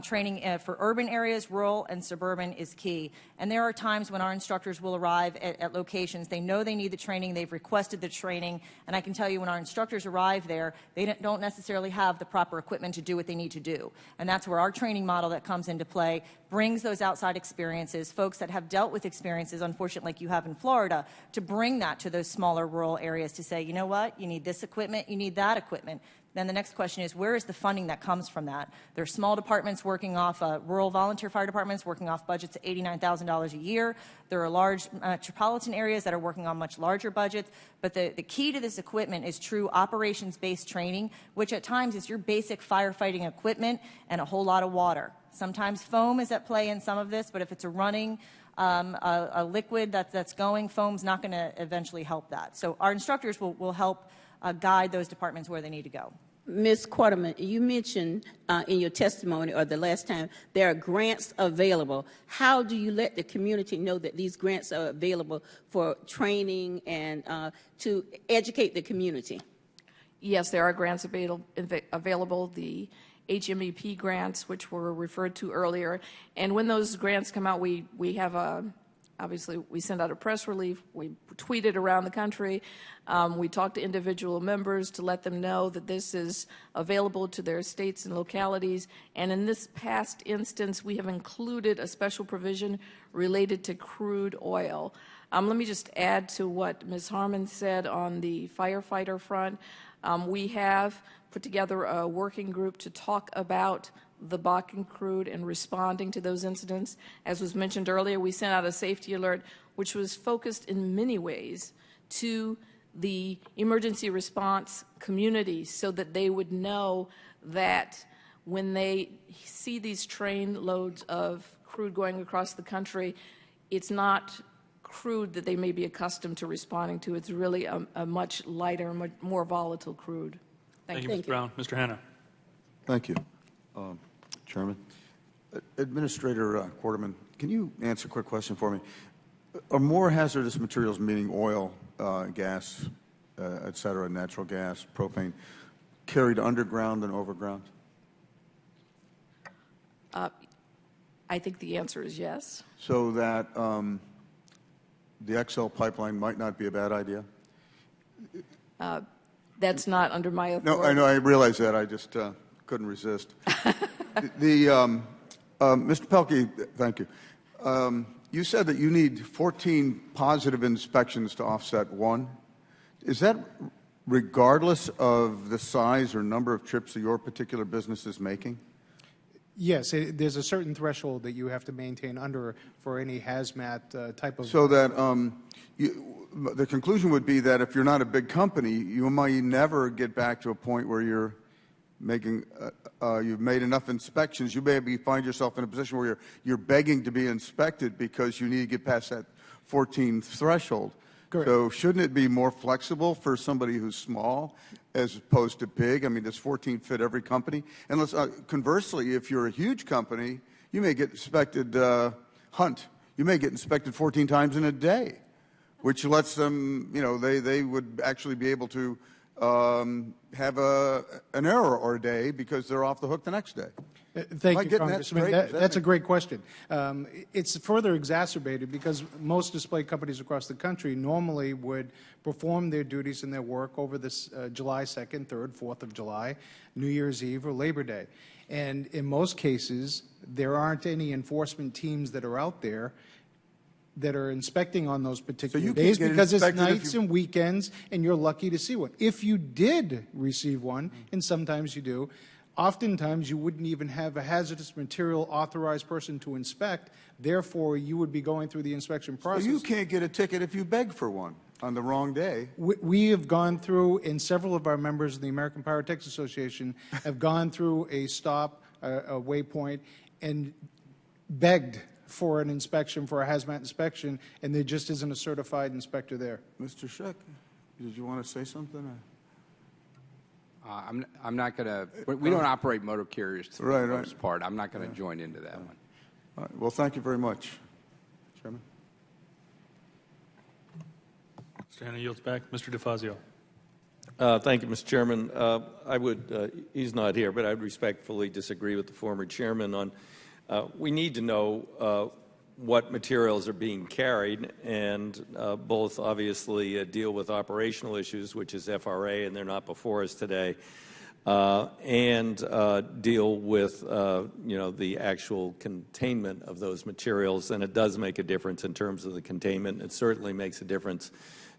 S7: Training for urban areas, rural, and suburban is key. And there are times when our instructors will arrive at locations. They know they need the training. They've requested the training. And I can tell you when our instructors arrive there, they don't necessarily have the proper equipment to do what they need to do. And that's where our training model that comes into play brings those outside experiences, folks that have dealt with experiences, unfortunately, like you have in Florida, to bring that to those smaller rural areas to say, you know what, you need this equipment, you need that equipment. Then the next question is, where is the funding that comes from that? There are small departments working off, rural volunteer fire departments working off budgets of $89,000 a year. There are large metropolitan areas that are working on much larger budgets. But the key to this equipment is true operations-based training, which at times is your basic firefighting equipment and a whole lot of water. Sometimes foam is at play in some of this, but if it's a running a liquid that's going, foam's not going to eventually help that. So our instructors will help guide those departments where they need to go.
S2: Ms. Quarterman, you mentioned in your testimony, or the last time, there are grants available. How do you let the community know that these grants are available for training and to educate the community?
S3: Yes, there are grants available. The HMEP grants, which were referred to earlier. And when those grants come out, we have obviously, we send out a press release, we tweet it around the country, we talk to individual members to let them know that this is available to their states and localities, and in this past instance, we have included a special provision related to crude oil. Let me just add to what Ms. Harmon said on the firefighter front. We have put together a working group to talk about the Bakken crude and responding to those incidents. As was mentioned earlier, we sent out a safety alert which was focused in many ways to the emergency response community so that they would know that when they see these train loads of crude going across the country, it's not crude that they may be accustomed to responding to. It's really a much lighter, much more volatile crude.
S1: Thank you, Ms. Brown. Mr. Hanna.
S9: Thank you, Chairman. Administrator Quarterman, can you answer a quick question for me? Are more hazardous materials, meaning oil, gas, et cetera, natural gas, propane, carried underground and overground?
S3: I think the answer is yes.
S9: So that the XL pipeline might not be a bad idea?
S3: That's not under my authority.
S9: No, I know, I realize that. I just couldn't resist. Mr. Pelkey, thank you. You said that you need 14 positive inspections to offset one. Is that regardless of the size or number of trips that your particular business is making?
S6: Yes, there's a certain threshold that you have to maintain under for any hazmat type of.
S9: So that the conclusion would be that if you're not a big company, you might never get back to a point where you're making you've made enough inspections. You maybe find yourself in a position where you're begging to be inspected because you need to get past that 14 threshold.
S6: Correct.
S9: So shouldn't it be more flexible for somebody who's small as opposed to big? I mean, does 14 fit every company? And conversely, if you're a huge company, you may get inspected, you may get inspected 14 times in a day, which lets them, you know, they would actually be able to have an error or a day because they're off the hook the next day.
S6: Thank you, Congressman. That's a great question. It's further exacerbated because most display companies across the country normally would perform their duties and their work over this July 2nd, 3rd, 4th of July, New Year's Eve, or Labor Day. And in most cases, there aren't any enforcement teams that are out there that are inspecting on those particular days because it's nights and weekends, and you're lucky to see one. If you did receive one, and sometimes you do, oftentimes you wouldn't even have a hazardous material authorized person to inspect. Therefore, you would be going through the inspection process.
S9: So you can't get a ticket if you beg for one on the wrong day.
S6: We have gone through, and several of our members of the American Pyrotechnics Association have gone through a stop, a waypoint, and begged for an inspection, for a hazmat inspection, and there just isn't a certified inspector there.
S9: Mr. Scheck, did you want to say something?
S5: I'm not going to. We don't operate motor carriers for the most part. I'm not going to join into that one.
S9: All right. Well, thank you very much, Chairman.
S1: Mr. Hanna yields back. Mr. DeFazio.
S10: Thank you, Mr. Chairman. I would, he's not here, but I would respectfully disagree with the former chairman on we need to know what materials are being carried, and both obviously deal with operational issues, which is FRA, and they're not before us today, and deal with you know, the actual containment of those materials. And it does make a difference in terms of the containment. It certainly makes a difference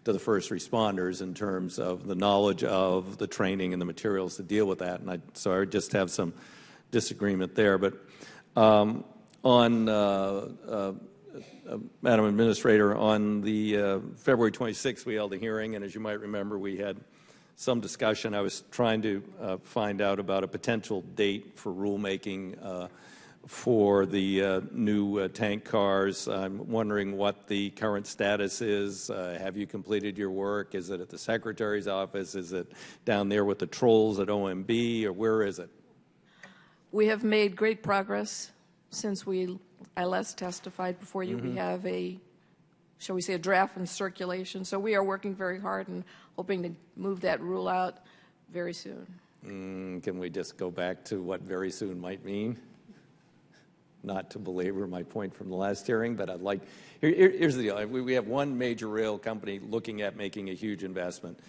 S10: to the first responders in terms of the knowledge of the training and the materials to deal with that. And so I would just have some disagreement there. But Madam Administrator, on the February 26th, we held a hearing, and as you might remember, we had some discussion. I was trying to find out about a potential date for rulemaking for the new tank cars. I'm wondering what the current status is. Have you completed your work? Is it at the Secretary's office? Is it down there with the trolls at OMB, or where is it?
S3: We have made great progress since I last testified before you.
S10: Mm-hmm.
S3: We have a, shall we say, a draft in circulation. So we are working very hard and hoping to move that rule out very soon.
S10: Can we just go back to what very soon might mean? Not to belabor my point from the last hearing, but I'd like, here's the deal. We have one major rail company looking at making a huge investment.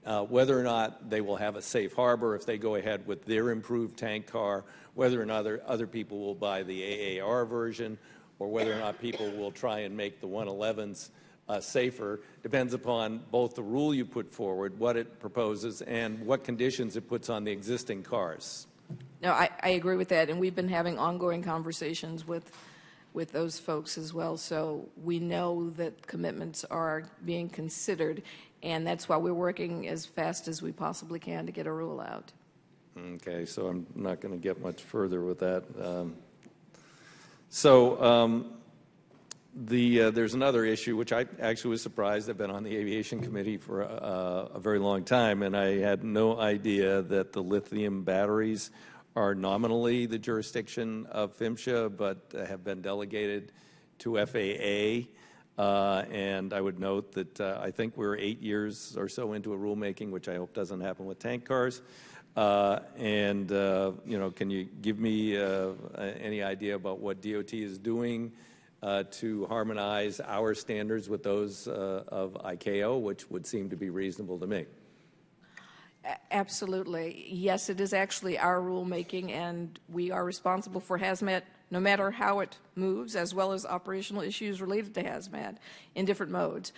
S10: Whether or not they will have a safe harbor if they go ahead with their improved tank car, whether or not other people will buy the AAR version, or whether or not people will try and make the 111s safer, depends upon both the rule you put forward, what it proposes, and what conditions it puts on the existing cars.
S3: No, I agree with that, and we've been having ongoing conversations with those folks as well. So we know that commitments are being considered, and that's why we're working as fast as we possibly can to get a rule out.
S10: Okay, so I'm not going to get much further with that. There's another issue which I actually was surprised. I've been on the Aviation Committee for a very long time, and I had no idea that the lithium batteries are nominally the jurisdiction of PHMSA, but have been delegated to FAA. And I would note that I think we're 8 years or so into a rulemaking, which I hope doesn't happen with tank cars. Can you give me any idea about what DOT is doing to harmonize our standards with those of ICAO, which would seem to be reasonable to me?
S3: Absolutely. Yes, it is actually our rulemaking, and we are responsible for hazmat no matter how it moves, as well as operational issues related to hazmat in different modes.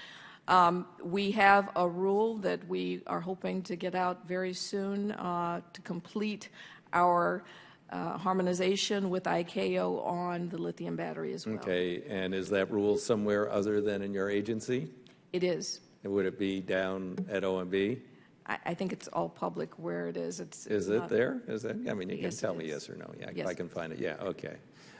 S3: We have a rule that we are hoping to get out very soon to complete our harmonization with ICAO on the lithium battery as well.
S10: Okay, and is that rule somewhere other than in your agency?
S3: It is.
S10: And would it be down at OMB?
S3: I think it's all public where it is.
S10: Is it there? Is it? I mean, you can
S3: Yes,
S10: tell
S3: it
S10: me
S3: is.
S10: yes or no. Yeah,
S3: Yes.
S10: I can find it. Yeah, okay.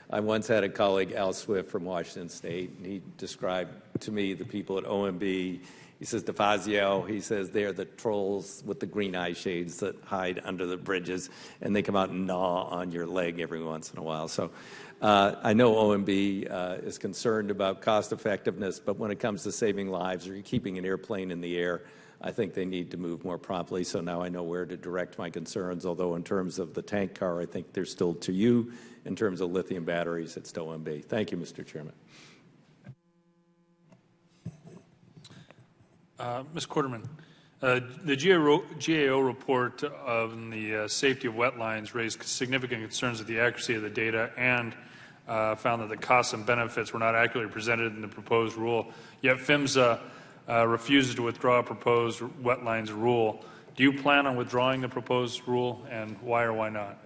S10: I once had a colleague, Al Swift from Washington State, and he described to me the people at OMB. He says, DeFazio, he says, they're the trolls with the green eye shades that hide under the bridges, and they come out and gnaw on your leg every once in a while. So I know OMB is concerned about cost effectiveness, but when it comes to saving lives or keeping an airplane in the air, I think they need to move more promptly. So now I know where to direct my concerns, although in terms of the tank car, I think they're still to you. In terms of lithium batteries, it's to OMB. Thank you, Mr. Chairman.
S1: Ms. Quarterman, the GAO report on the safety of wetlands raised significant concerns with the accuracy of the data and found that the costs and benefits were not accurately presented in the proposed rule. Yet PHMSA refuses to withdraw a proposed wetlands rule. Do you plan on withdrawing the proposed rule, and why or why not?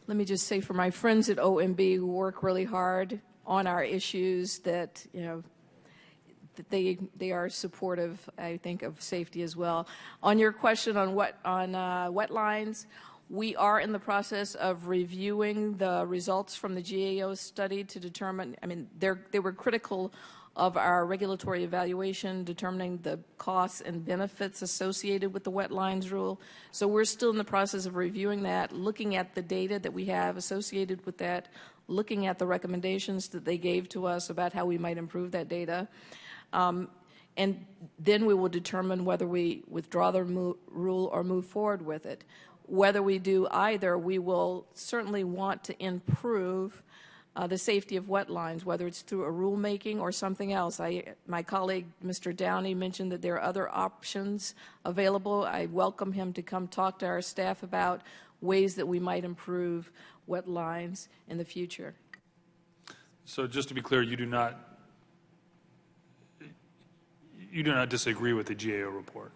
S3: Let me just say for my friends at OMB who work really hard on our issues that, that they are supportive, I think, of safety as well. On your question on wetlands, we are in the process of reviewing the results from the GAO study to determine, they were critical of our regulatory evaluation, determining the costs and benefits associated with the wetlands rule. So we're still in the process of reviewing that, looking at the data that we have associated with that, looking at the recommendations that they gave to us about how we might improve that data. And then we will determine whether we withdraw the rule or move forward with it. Whether we do either, we will certainly want to improve the safety of wetlands, whether it's through a rulemaking or something else. My colleague, Mr. Downey, mentioned that there are other options available. I welcome him to come talk to our staff about ways that we might improve wetlands in the future.
S1: So just to be clear, you do not disagree with the GAO report?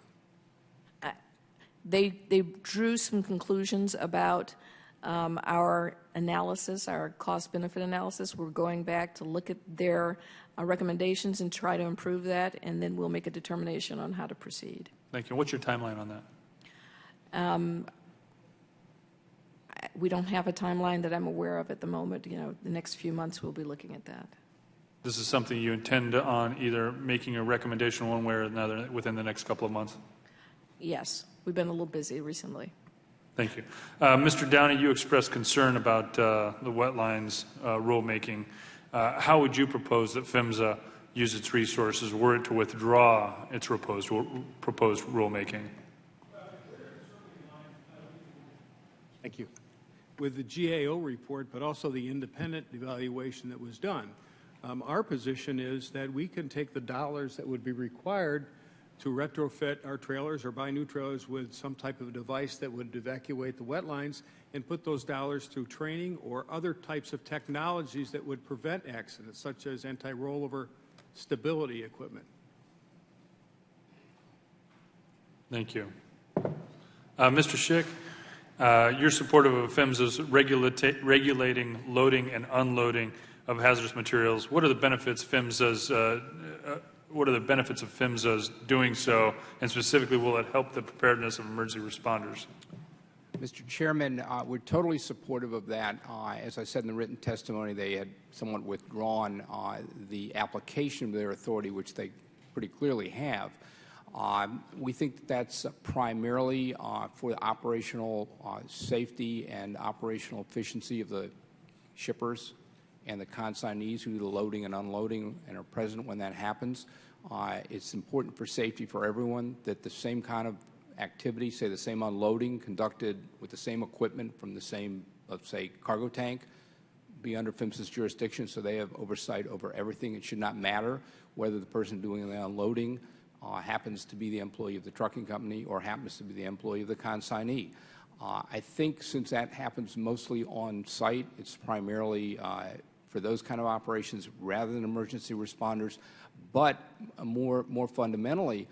S3: They drew some conclusions about our analysis, our cost-benefit analysis. We're going back to look at their recommendations and try to improve that, and then we'll make a determination on how to proceed.
S1: Thank you. What's your timeline on that?
S3: We don't have a timeline that I'm aware of at the moment. The next few months we'll be looking at that.
S1: This is something you intend on either making a recommendation one way or another within the next couple of months?
S3: Yes. We've been a little busy recently.
S1: Thank you. Mr. Downey, you expressed concern about the wetlands rulemaking. How would you propose that PHMSA use its resources were it to withdraw its proposed rulemaking?
S4: Thank you. With the GAO report, but also the independent evaluation that was done, our position is that we can take the dollars that would be required to retrofit our trailers or buy new trailers with some type of device that would evacuate the wetlands and put those dollars through training or other types of technologies that would prevent accidents, such as anti-rollover stability equipment.
S1: Thank you. Mr. Schick, you're supportive of PHMSA's regulating loading and unloading of hazardous materials. What are the benefits of PHMSA's doing so, and specifically, will it help the preparedness of emergency responders?
S5: Mr. Chairman, we're totally supportive of that. As I said in the written testimony, they had somewhat withdrawn the application of their authority, which they pretty clearly have. We think that's primarily for the operational safety and operational efficiency of the shippers and the consignees who do the loading and unloading and are present when that happens. It's important for safety for everyone that the same kind of activity, say the same unloading conducted with the same equipment from the same, let's say, cargo tank, be under PHMSA's jurisdiction, so they have oversight over everything. It should not matter whether the person doing the unloading happens to be the employee of the trucking company or happens to be the employee of the consignee. I think since that happens mostly on site, it's primarily for those kind of operations rather than emergency responders. But more fundamentally,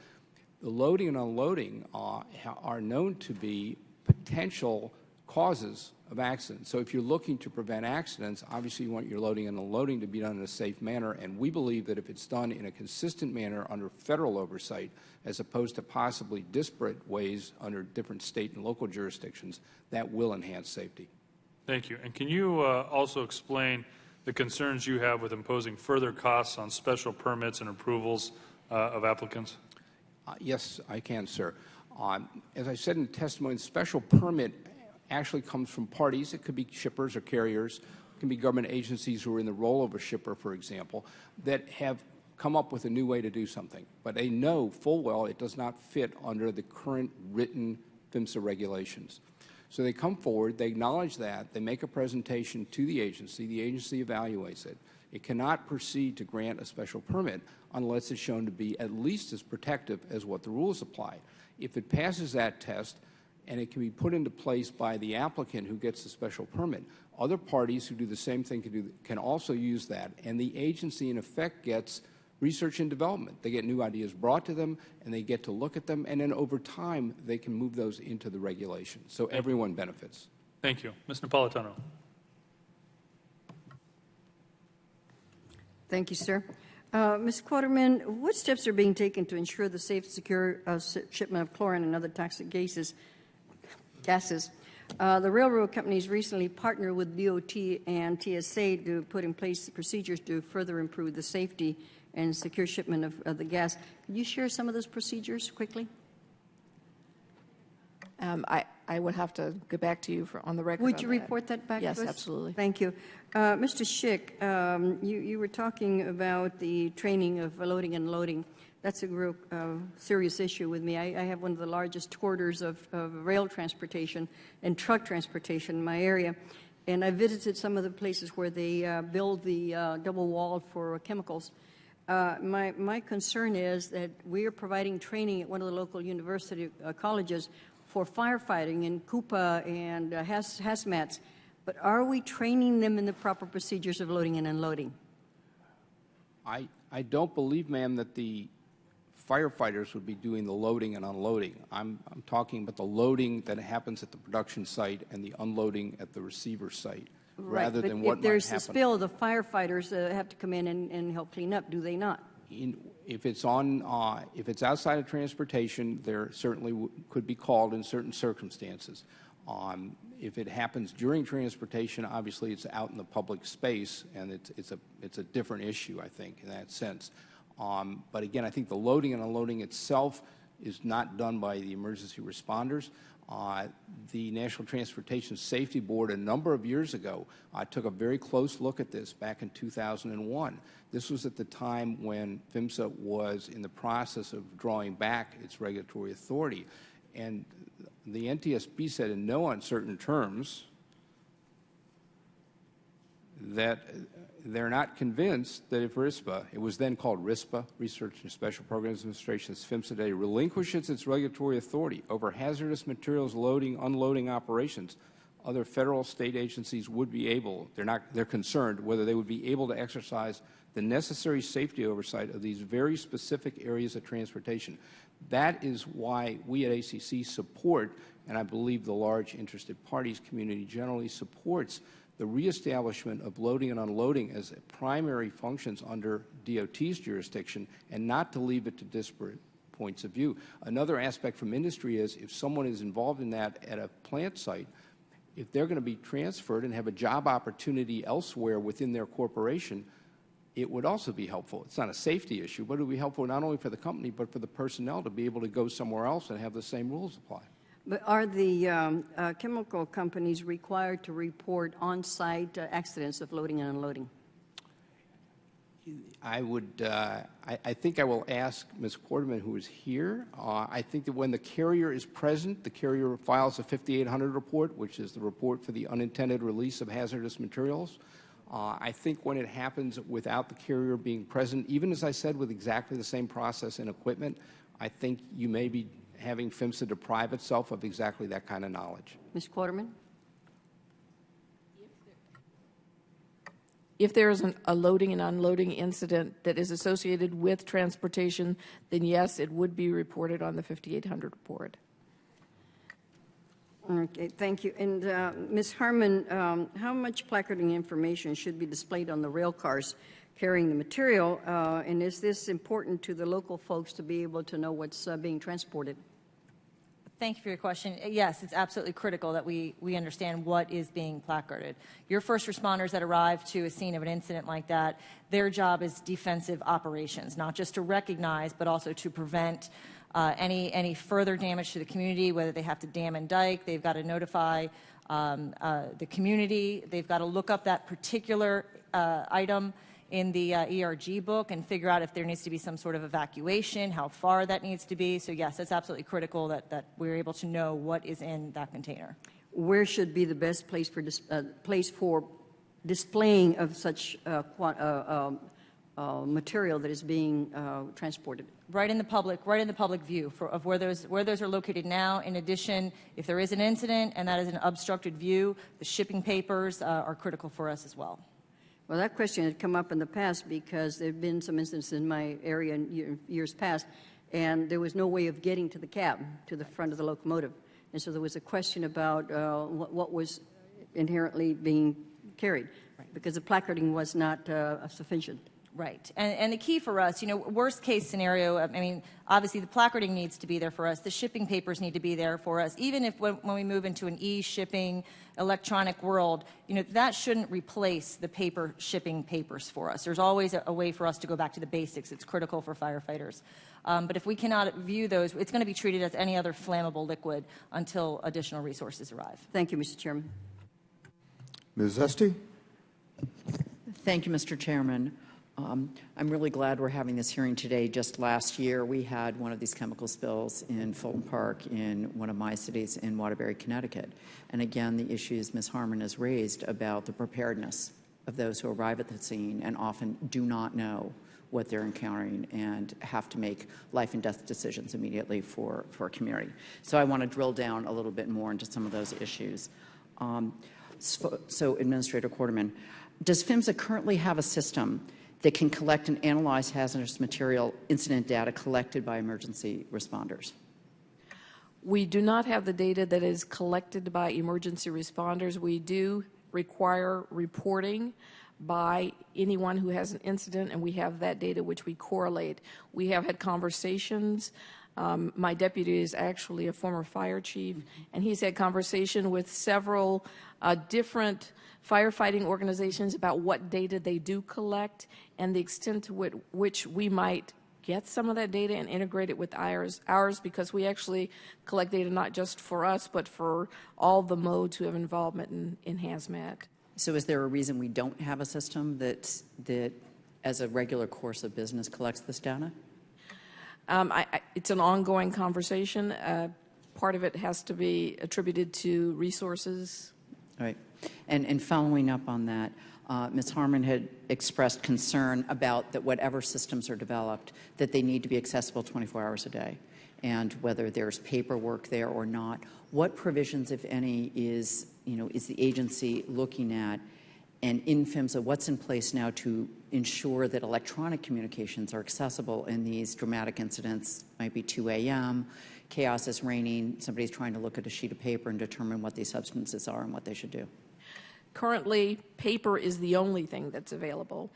S5: the loading and unloading are known to be potential causes of accidents. So if you're looking to prevent accidents, obviously you want your loading and unloading to be done in a safe manner, and we believe that if it's done in a consistent manner under federal oversight, as opposed to possibly disparate ways under different state and local jurisdictions, that will enhance safety.
S1: Thank you. And can you also explain the concerns you have with imposing further costs on special permits and approvals of applicants?
S5: Yes, I can, sir. As I said in the testimony, the special permit actually comes from parties. It could be shippers or carriers. It can be government agencies who are in the role of a shipper, for example, that have come up with a new way to do something. But they know full well it does not fit under the current written PHMSA regulations. So they come forward, they acknowledge that, they make a presentation to the agency evaluates it. It cannot proceed to grant a special permit unless it's shown to be at least as protective as what the rules apply. If it passes that test, and it can be put into place by the applicant who gets the special permit, other parties who do the same thing can also use that, and the agency in effect gets research and development. They get new ideas brought to them, and they get to look at them, and then over time they can move those into the regulation. So everyone benefits.
S1: Thank you. Ms. Napolitano.
S11: Thank you, sir. Ms. Quaterman, what steps are being taken to ensure the safe, secure shipment of chlorine and other toxic gases? The railroad companies recently partnered with DOT and TSA to put in place procedures to further improve the safety and secure shipment of the gas. Could you share some of those procedures quickly?
S3: I would have to get back to you on the record.
S11: Would you report that back to us?
S3: Yes, absolutely.
S11: Thank you. Mr. Schick, you were talking about the training of loading and unloading. That's a real serious issue with me. I have one of the largest quarters of rail transportation and truck transportation in my area, and I visited some of the places where they build the double wall for chemicals. My concern is that we are providing training at one of the local university colleges for firefighting and Coupa and hazmats, but are we training them in the proper procedures of loading and unloading?
S5: I don't believe, ma'am, that the firefighters would be doing the loading and unloading. I'm talking about the loading that happens at the production site and the unloading at the receiver site,
S11: right,
S5: rather than what might happen.
S11: If there's a spill, the firefighters have to come in and help clean up, do they not?
S5: If it's outside of transportation, there certainly could be called in certain circumstances. If it happens during transportation, obviously it's out in the public space, and it's a different issue, I think, in that sense. But again, I think the loading and unloading itself is not done by the emergency responders. The National Transportation Safety Board a number of years ago took a very close look at this back in 2001. This was at the time when PHMSA was in the process of drawing back its regulatory authority. And the NTSB said in no uncertain terms that they're not convinced that if RISPA, it was then called RISPA, Research and Special Programs Administration, as PHMSA today, relinquishes its regulatory authority over hazardous materials loading, unloading operations, other federal state agencies would be able, they're concerned whether they would be able to exercise the necessary safety oversight of these very specific areas of transportation. That is why we at ACC support, and I believe the large interested parties community generally supports, the reestablishment of loading and unloading as primary functions under DOT's jurisdiction, and not to leave it to disparate points of view. Another aspect from industry is if someone is involved in that at a plant site, if they're going to be transferred and have a job opportunity elsewhere within their corporation, it would also be helpful. It's not a safety issue, but it would be helpful not only for the company, but for the personnel to be able to go somewhere else and have the same rules apply.
S11: But are the chemical companies required to report on-site accidents of loading and unloading?
S5: I would, I think I will ask Ms. Quarterman, who is here. I think that when the carrier is present, the carrier files a 5800 report, which is the report for the unintended release of hazardous materials. I think when it happens without the carrier being present, even as I said, with exactly the same process and equipment, I think you may be having PHMSA deprive itself of exactly that kind of knowledge.
S11: Ms. Quarterman?
S3: If there is a loading and unloading incident that is associated with transportation, then yes, it would be reported on the 5800 report.
S11: Okay, thank you. And Ms. Harmon, how much placarding information should be displayed on the rail cars carrying the material? And is this important to the local folks to be able to know what's being transported?
S7: Thank you for your question. Yes, it's absolutely critical that we understand what is being placarded. Your first responders that arrive to a scene of an incident like that, their job is defensive operations, not just to recognize, but also to prevent any further damage to the community, whether they have to dam and dike, they've got to notify the community, they've got to look up that particular item in the ERG book and figure out if there needs to be some sort of evacuation, how far that needs to be. So yes, it's absolutely critical that we're able to know what is in that container.
S11: Where should be the best place for displaying of such material that is being transported?
S7: Right in the public view of where those are located now. In addition, if there is an incident and that is an obstructed view, the shipping papers are critical for us as well.
S11: Well, that question had come up in the past because there have been some instances in my area in years past, and there was no way of getting to the cab, to the front of the locomotive. And so there was a question about what was inherently being carried, because the placarding was not sufficient.
S7: Right. And the key for us, worst case scenario, I mean, obviously the placarding needs to be there for us. The shipping papers need to be there for us. Even if when we move into an e-shipping electronic world, that shouldn't replace the paper shipping papers for us. There's always a way for us to go back to the basics. It's critical for firefighters. But if we cannot view those, it's going to be treated as any other flammable liquid until additional resources arrive.
S11: Thank you, Mr. Chairman.
S9: Ms. Esty?
S12: Thank you, Mr. Chairman. I'm really glad we're having this hearing today. Just last year, we had one of these chemical spills in Fulton Park in one of my cities in Waterbury, Connecticut. And again, the issues Ms. Harmon has raised about the preparedness of those who arrive at the scene and often do not know what they're encountering and have to make life and death decisions immediately for a community. So I want to drill down a little bit more into some of those issues. So Administrator Quarterman, does PHMSA currently have a system that can collect and analyze hazardous material incident data collected by emergency responders?
S3: We do not have the data that is collected by emergency responders. We do require reporting by anyone who has an incident, and we have that data which we correlate. We have had conversations. My deputy is actually a former fire chief, and he's had conversation with several different firefighting organizations about what data they do collect and the extent to which we might get some of that data and integrate it with ours, because we actually collect data not just for us, but for all the modes who have involvement in hazmat.
S12: So is there a reason we don't have a system that as a regular course of business collects this data?
S3: It's an ongoing conversation. Part of it has to be attributed to resources.
S12: All right. And following up on that, Ms. Harmon had expressed concern about that whatever systems are developed, that they need to be accessible 24 hours a day, and whether there's paperwork there or not. What provisions, if any, is the agency looking at? And in PHMSA, what's in place now to ensure that electronic communications are accessible in these dramatic incidents? Might be 2 a.m., chaos is reigning, somebody's trying to look at a sheet of paper and determine what these substances are and what they should do.
S3: Currently, paper is the only thing that's available.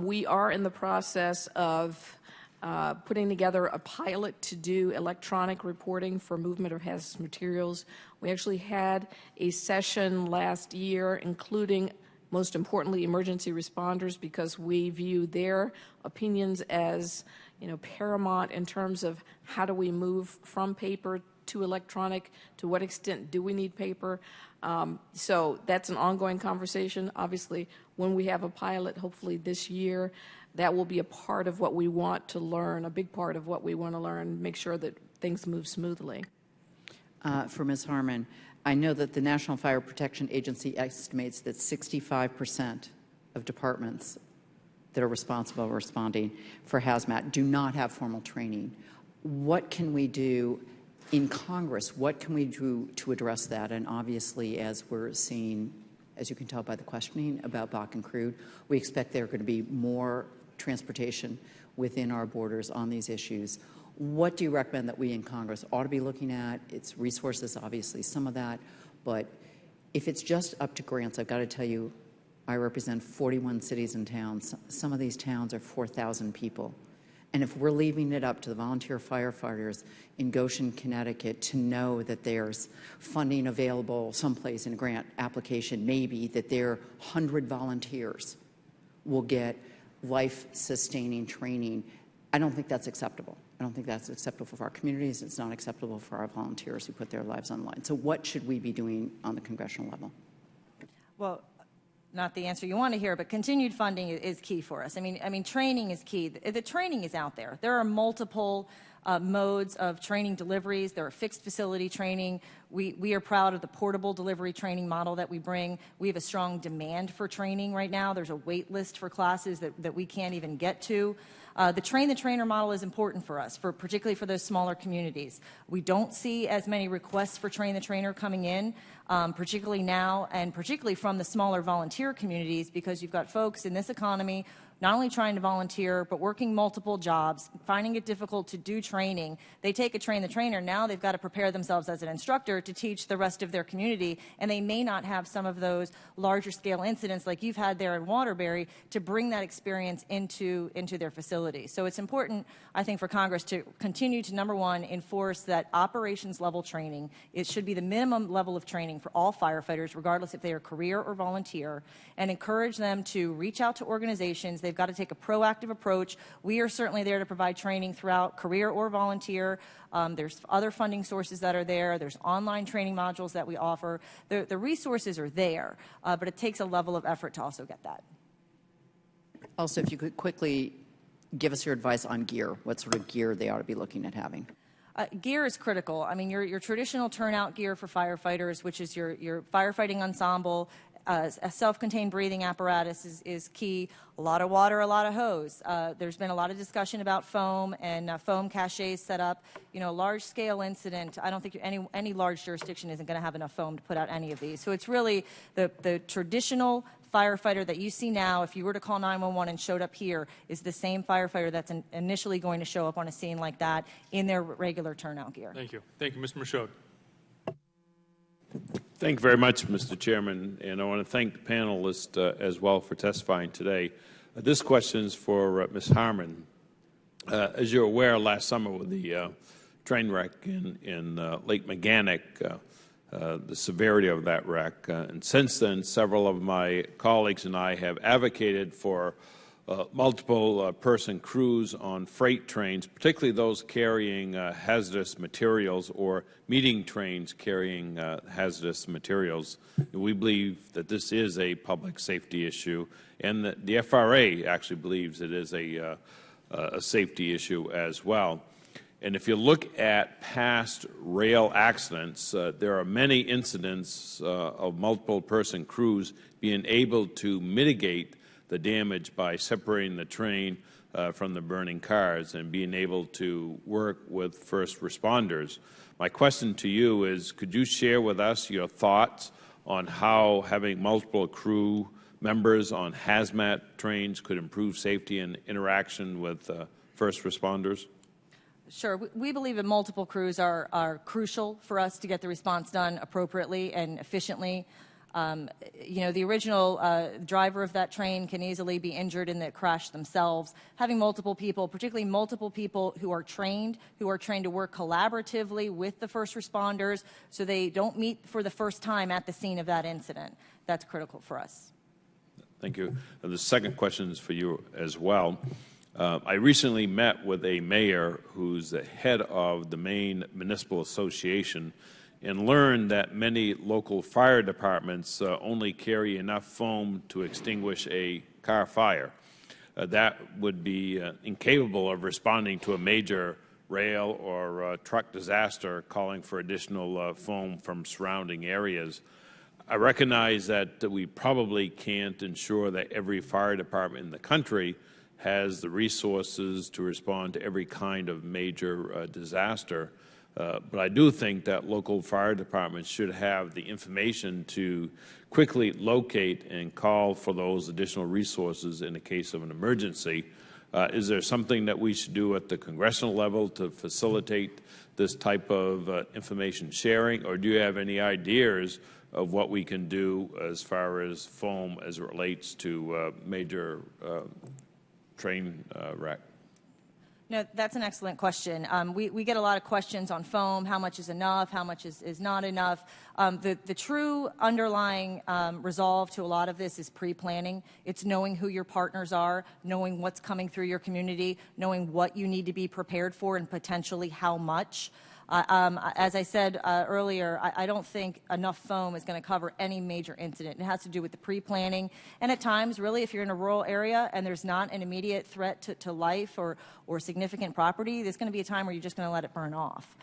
S3: We are in the process of putting together a pilot to do electronic reporting for movement of hazardous materials. We actually had a session last year, including, most importantly, emergency responders, because we view their opinions as paramount in terms of how do we move from paper to electronic, to what extent do we need paper. So that's an ongoing conversation. Obviously, when we have a pilot, hopefully this year, that will be a part of what we want to learn, a big part of what we want to learn, make sure that things move smoothly.
S12: For Ms. Harmon, I know that the National Fire Protection Agency estimates that 65% of departments that are responsible for responding for hazmat do not have formal training. What can we do in Congress? What can we do to address that? And obviously, as we're seeing, as you can tell by the questioning about Bach and Crude, we expect there are going to be more transportation within our borders on these issues. What do you recommend that we in Congress ought to be looking at? It's resources, obviously, some of that, but if it's just up to grants, I've got to tell you, I represent 41 cities and towns. Some of these towns are 4,000 people. And if we're leaving it up to the volunteer firefighters in Goshen, Connecticut to know that there's funding available someplace in a grant application, maybe that their 100 volunteers will get life-sustaining training, I don't think that's acceptable. I don't think that's acceptable for our communities. It's not acceptable for our volunteers who put their lives on the line. So what should we be doing on the congressional level?
S7: Well, not the answer you want to hear, but continued funding is key for us. I mean, training is key. The training is out there. There are multiple modes of training deliveries. There are fixed facility training. We are proud of the portable delivery training model that we bring. We have a strong demand for training right now. There's a wait list for classes that we can't even get to. The train-the-trainer model is important for us, particularly for those smaller communities. We don't see as many requests for train-the-trainer coming in, particularly now, and particularly from the smaller volunteer communities, because you've got folks in this economy not only trying to volunteer, but working multiple jobs, finding it difficult to do training. They take a train-the-trainer. Now they've got to prepare themselves as an instructor to teach the rest of their community, and they may not have some of those larger-scale incidents like you've had there in Waterbury to bring that experience into their facility. So it's important, I think, for Congress to continue to, number one, enforce that operations-level training. It should be the minimum level of training for all firefighters, regardless if they are career or volunteer, and encourage them to reach out to organizations. They've got to take a proactive approach. We are certainly there to provide training throughout, career or volunteer. There's other funding sources that are there. There's online training modules that we offer. The resources are there, but it takes a level of effort to also get that.
S12: Also, if you could quickly give us your advice on gear, what sort of gear they ought to be looking at having.
S7: Gear is critical. I mean, your traditional turnout gear for firefighters, which is your firefighting ensemble, a self-contained breathing apparatus is key. A lot of water, a lot of hose. There's been a lot of discussion about foam and foam caches set up. You know, large-scale incident, I don't think any large jurisdiction isn't going to have enough foam to put out any of these. So it's really the traditional firefighter that you see now, if you were to call 911 and showed up here, is the same firefighter that's initially going to show up on a scene like that in their regular turnout gear.
S1: Thank you. Thank you, Mr. Michaud.
S13: Thank you very much, Mr. Chairman, and I want to thank the panelists as well for testifying today. This question is for Ms. Harmon. As you're aware, last summer with the train wreck in Lake Mechanic, the severity of that wreck, and since then, several of my colleagues and I have advocated for multiple person crews on freight trains, particularly those carrying hazardous materials or meeting trains carrying hazardous materials. We believe that this is a public safety issue, and that the FRA actually believes it is a safety issue as well. And if you look at past rail accidents, there are many incidents of multiple person crews being able to mitigate the damage by separating the train from the burning cars and being able to work with first responders. My question to you is, could you share with us your thoughts on how having multiple crew members on hazmat trains could improve safety and interaction with first responders?
S7: Sure. We believe that multiple crews are crucial for us to get the response done appropriately and efficiently. You know, the original driver of that train can easily be injured in the crash themselves. Having multiple people, particularly multiple people who are trained to work collaboratively with the first responders so they don't meet for the first time at the scene of that incident, that's critical for us.
S13: Thank you. And the second question is for you as well. I recently met with a mayor who's the head of the Maine Municipal Association and learned that many local fire departments only carry enough foam to extinguish a car fire. that would be incapable of responding to a major rail or truck disaster calling for additional foam from surrounding areas. I recognize that we probably can't ensure that every fire department in the country has the resources to respond to every kind of major disaster. But I do think that local fire departments should have the information to quickly locate and call for those additional resources in the case of an emergency. Is there something that we should do at the congressional level to facilitate this type of information sharing, or do you have any ideas of what we can do as far as foam as it relates to major train wreck?
S7: No, that's an excellent question. We get a lot of questions on foam, how much is enough, how much is not enough. The true underlying resolve to a lot of this is pre-planning. It's knowing who your partners are, knowing what's coming through your community, knowing what you need to be prepared for and potentially how much. As I said earlier, I don't think enough foam is going to cover any major incident. It has to do with the pre-planning. And at times, really, if you're in a rural area and there's not an immediate threat to life or significant property, there's going to be a time where you're just going to let it burn off.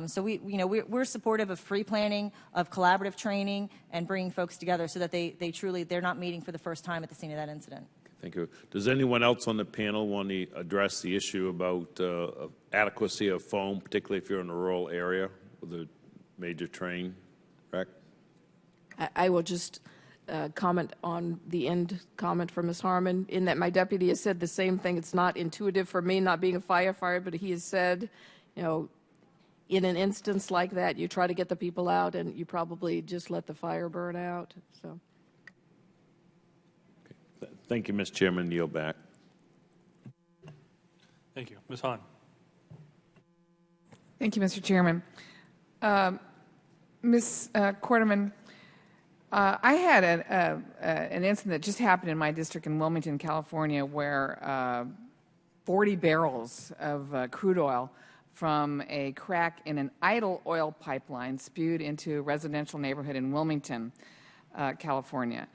S7: So we're supportive of pre-planning, of collaborative training, and bringing folks together so that they're not meeting for the first time at the scene of that incident.
S13: Thank you. Does anyone else on the panel want to address the issue about adequacy of foam, particularly if you're in a rural area with a major train wreck?
S3: I will just comment on the end comment from Ms. Harmon, in that my deputy has said the same thing. It's not intuitive for me, not being a firefighter, but he has said, in an instance like that, you try to get the people out and you probably just let the fire burn out. So.
S13: Thank you, Mr. Chairman. Yield back.
S1: Thank you. Ms. Hahn.
S14: Thank you, Mr. Chairman. Ms. Quarterman, I had an incident that just happened in my district in Wilmington, California, where 40 barrels of crude oil from a crack in an idle oil pipeline spewed into a residential neighborhood in Wilmington, California.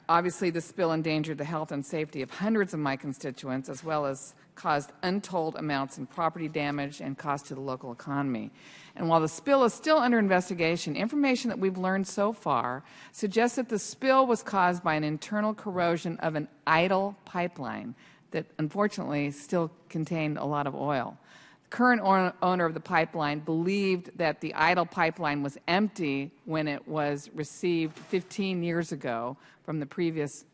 S14: Obviously, the spill endangered the health and safety of hundreds of my constituents, as well as caused untold amounts in property damage and cost to the local economy. And while the spill is still under investigation, information that we've learned so far suggests that the spill was caused by an internal corrosion of an idle pipeline that unfortunately still contained a lot of oil. The current owner of the pipeline believed that the idle pipeline was empty when it was received 15 years ago from the previous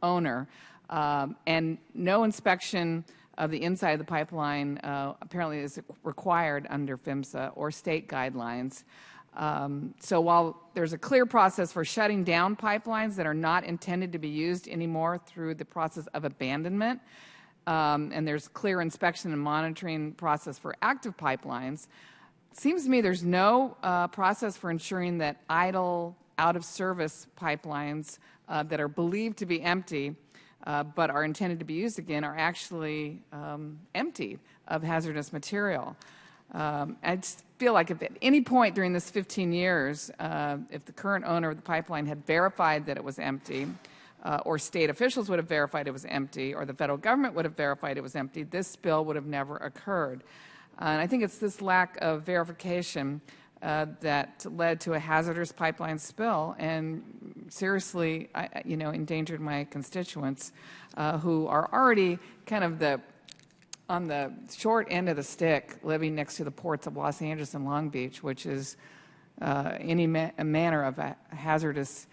S14: owner, and no inspection of the inside of the pipeline apparently is required under PHMSA or state guidelines. So while there's a clear process for shutting down pipelines that are not intended to be used anymore through the process of abandonment, and there's clear inspection and monitoring process for active pipelines, it seems to me there's no process for ensuring that idle, out-of-service pipelines that are believed to be empty but are intended to be used again are actually emptied of hazardous material. I just feel like if at any point during this 15 years, if the current owner of the pipeline had verified that it was empty, or state officials would have verified it was empty, or the federal government would have verified it was empty, this spill would have never occurred. And I think it's this lack of verification that led to a hazardous pipeline spill and seriously, endangered my constituents who are already kind of on the short end of the stick living next to the ports of Los Angeles and Long Beach, which is any manner of a hazardous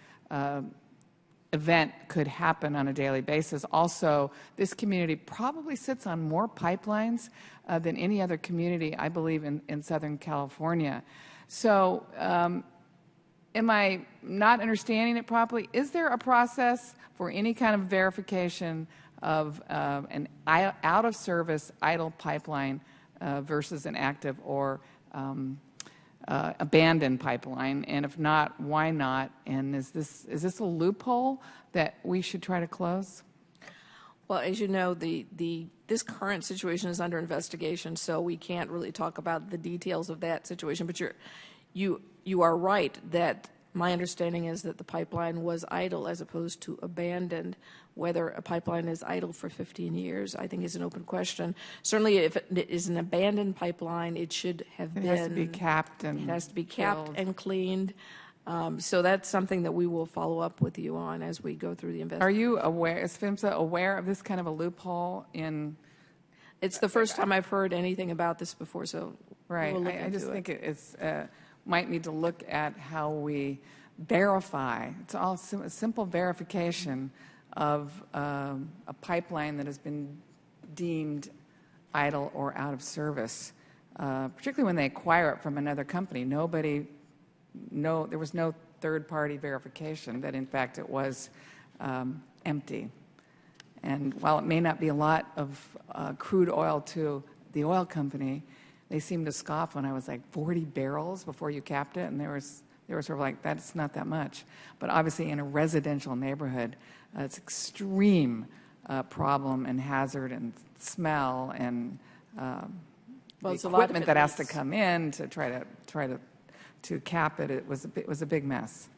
S14: event could happen on a daily basis. Also, this community probably sits on more pipelines than any other community, I believe, in Southern California. So am I not understanding it properly? Is there a process for any kind of verification of an out-of-service idle pipeline versus an active or abandoned pipeline? And if not, why not? And is this a loophole that we should try to close?
S3: Well, as you know, this current situation is under investigation, so we can't really talk about the details of that situation. But you are right that My understanding is that the pipeline was idle as opposed to abandoned. Whether a pipeline is idle for 15 years, I think, is an open question. Certainly, if it is an abandoned pipeline, it should have been.
S14: It has to be capped and
S3: It has to be capped
S14: filled.
S3: and cleaned. So that's something that we will follow up with you on as we go through the investigation.
S14: Are you aware, is PHMSA aware of this kind of a loophole in?
S3: It's the first time I've heard anything about this before, so
S14: Right.
S3: we'll look
S14: I
S3: into
S14: just
S3: it.
S14: think it's might need to look at how we verify. It's all a simple verification of a pipeline that has been deemed idle or out of service, particularly when they acquire it from another company. There was no third-party verification that, in fact, it was empty. And while it may not be a lot of crude oil to the oil company, they seemed to scoff when I was like 40 barrels before you capped it, and they were sort of like, that's not that much. But obviously, in a residential neighborhood, it's extreme problem and hazard and smell and the
S3: it's a lot of
S14: equipment
S3: it
S14: that has to
S3: leaks.
S14: come in to try to cap it. It was a big mess.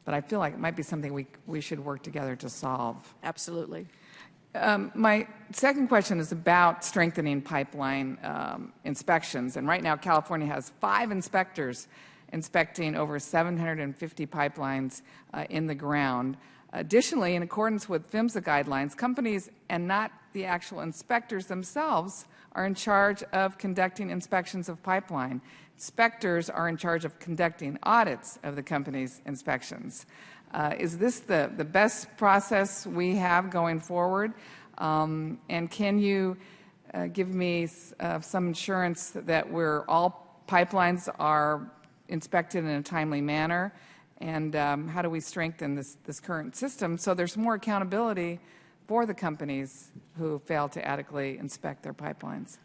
S14: But I feel like it might be something we should work together to solve.
S3: Absolutely.
S14: My second question is about strengthening pipeline inspections. And right now, California has 5 inspectors inspecting over 750 pipelines in the ground. Additionally, in accordance with PHMSA guidelines, companies and not the actual inspectors themselves are in charge of conducting inspections of pipeline. Inspectors are in charge of conducting audits of the company's inspections. Is this the best process we have going forward? And can you give me some assurance that all pipelines are inspected in a timely manner? And how do we strengthen this current system so there's more accountability for the companies who fail to adequately inspect their pipelines?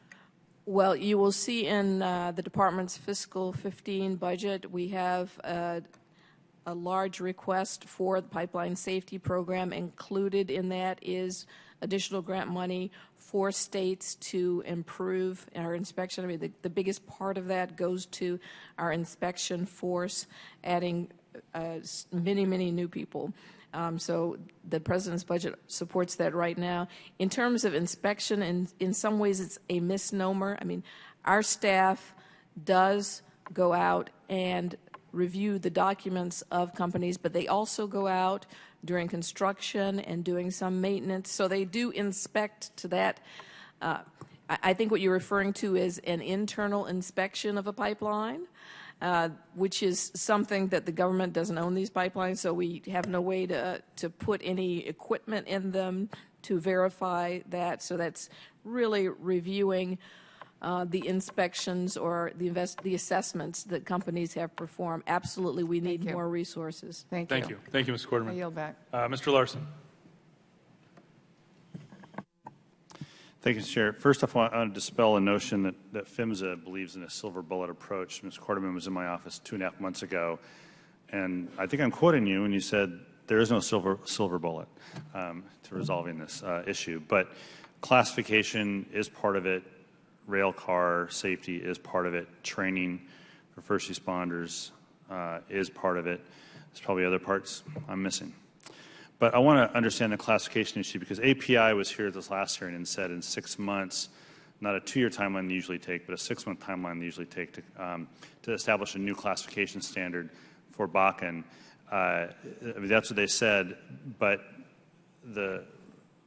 S3: Well, you will see in the department's fiscal 15 budget, we have a large request for the pipeline safety program. Included in that is additional grant money for states to improve our inspection. I mean, the biggest part of that goes to our inspection force, adding many, many new people. So the president's budget supports that right now. In terms of inspection, in some ways it's a misnomer. I mean, our staff does go out and review the documents of companies, but they also go out during construction and doing some maintenance. So they do inspect to that. I think what you're referring to is an internal inspection of a pipeline. Which is something that the government doesn't own these pipelines, so we have no way to put any equipment in them to verify that. So that's really reviewing the inspections or the assessments that companies have performed. Absolutely, we need more resources.
S14: Thank you.
S1: Thank you. Thank you, Ms. Quarterman.
S14: I yield back.
S1: Mr. Larson.
S15: Thank you, Mr. Chair. First off, I want to dispel a notion that PHMSA believes in a silver bullet approach. Ms. Quarterman was in my office 2.5 months ago, and I think I'm quoting you when you said there is no silver bullet to resolving this issue. But classification is part of it. Rail car safety is part of it. Training for first responders is part of it. There's probably other parts I'm missing. But I want to understand the classification issue because API was here this last hearing and said in 6 months, not a 2-year timeline they usually take, but a 6-month timeline they usually take to establish a new classification standard for Bakken. I mean, that's what they said, but the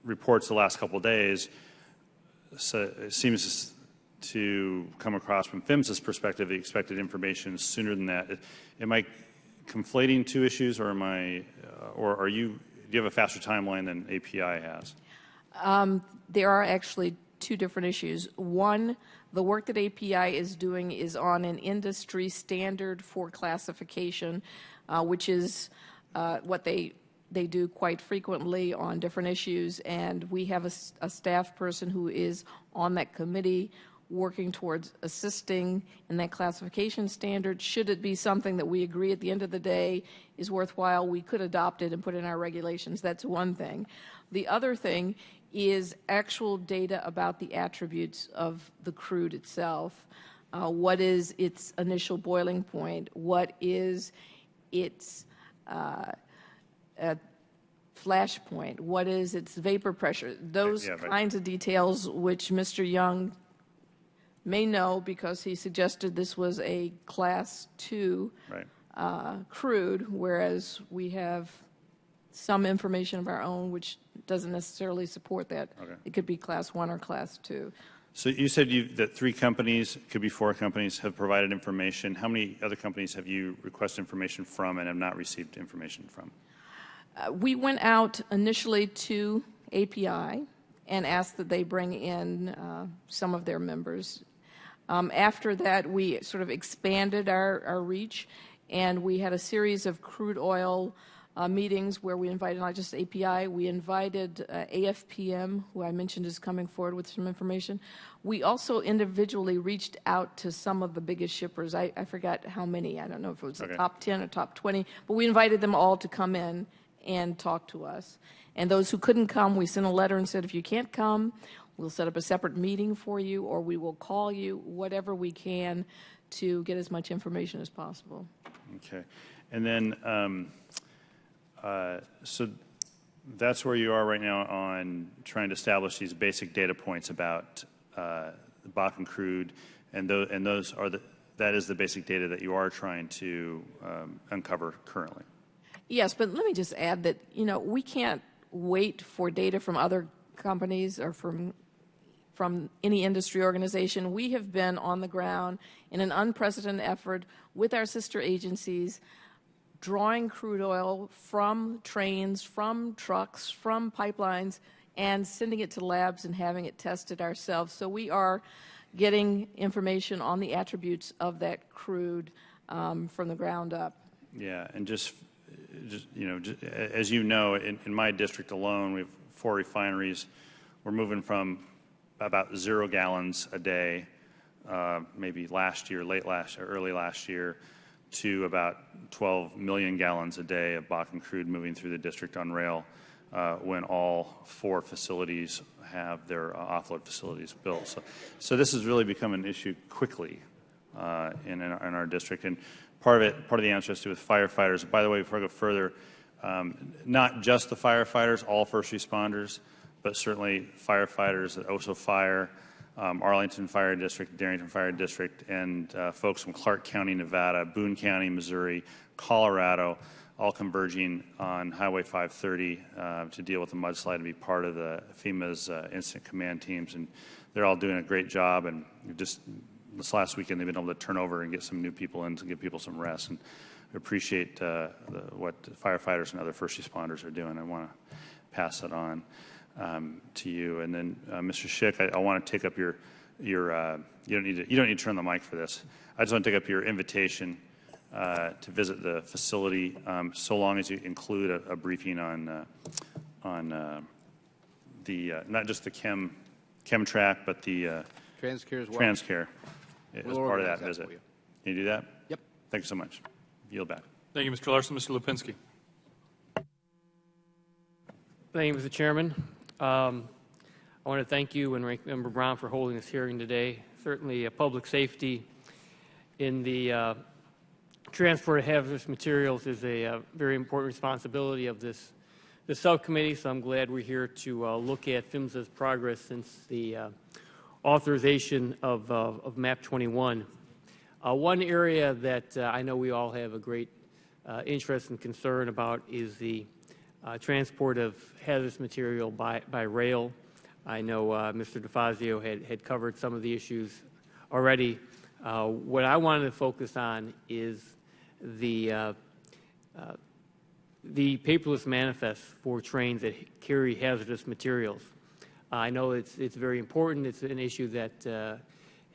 S15: reports the last couple of days seems to come across from PHMSA's perspective, the expected information sooner than that. Am I conflating two issues, or are you? Do you have a faster timeline than API has?
S3: There are actually 2 different issues. One, the work that API is doing is on an industry standard for classification, which is what they do quite frequently on different issues. And we have a staff person who is on that committee working towards assisting in that classification standard. Should it be something that we agree at the end of the day is worthwhile, we could adopt it and put it in our regulations. That's one thing. The other thing is actual data about the attributes of the crude itself. What is its initial boiling point? What is its flash point? What is its vapor pressure? Those
S15: Yeah, right.
S3: kinds of details which Mr. Young may know because he suggested this was a Class 2
S15: Right.
S3: crude, whereas we have some information of our own which doesn't necessarily support that.
S15: Okay.
S3: It could be Class 1 or Class 2.
S15: So you said that 3 companies, could be 4 companies, have provided information. How many other companies have you requested information from and have not received information from?
S3: We went out initially to API and asked that they bring in some of their members. After that, we sort of expanded our reach, and we had a series of crude oil meetings where we invited not just API, we invited AFPM, who I mentioned is coming forward with some information. We also individually reached out to some of the biggest shippers. I forgot how many. I don't know if it was the top 10 or top 20, but we invited them all to come in and talk to us. And those who couldn't come, we sent a letter and said, if you can't come, we'll set up a separate meeting for you, or we will call you, whatever we can, to get as much information as possible.
S15: Okay. And then, so that's where you are right now on trying to establish these basic data points about the Bakken crude, and those are that is the basic data that you are trying to uncover currently.
S3: Yes, but let me just add that, we can't wait for data from other companies or from any industry organization. We have been on the ground in an unprecedented effort with our sister agencies, drawing crude oil from trains, from trucks, from pipelines, and sending it to labs and having it tested ourselves. So we are getting information on the attributes of that crude from the ground up.
S15: Yeah, and just as you know, in my district alone, we have 4 refineries. We're moving from about 0 gallons a day, maybe early last year, to about 12 million gallons a day of Bakken crude moving through the district on rail when all 4 facilities have their offload facilities built. So this has really become an issue quickly in our district. And part of the answer has to do with firefighters. By the way, before I go further, not just the firefighters, all first responders, but certainly firefighters at Oso Fire, Arlington Fire District, Darrington Fire District, and folks from Clark County, Nevada, Boone County, Missouri, Colorado, all converging on Highway 530 to deal with the mudslide and be part of the FEMA's incident command teams. And they're all doing a great job. And just this last weekend, they've been able to turn over and get some new people in to give people some rest. And I appreciate what the firefighters and other first responders are doing. I want to pass that on to you. And then, Mr. Schick, I want to take up your you don't need to turn the mic for this. I just want to take up your invitation to visit the facility, so long as you include a briefing on the not just the chem track, but the
S5: Transcare as well.
S15: Transcare as part of that visit.
S5: For you.
S15: Can you do that?
S5: Yep.
S15: Thank you so much. Yield back.
S1: Thank you, Mr. Larson. Mr. Lipinski.
S16: Thank you, Mr. Chairman. I want to thank you and Ranking Member Brown for holding this hearing today. Certainly, public safety in the transport of hazardous materials is a very important responsibility of this subcommittee, so I'm glad we're here to look at PHMSA's progress since the authorization of MAP 21. One area that I know we all have a great interest and concern about is the transport of hazardous material by rail. I know Mr. DeFazio had covered some of the issues already. What I wanted to focus on is the paperless manifest for trains that carry hazardous materials. I know it's very important. It's an issue that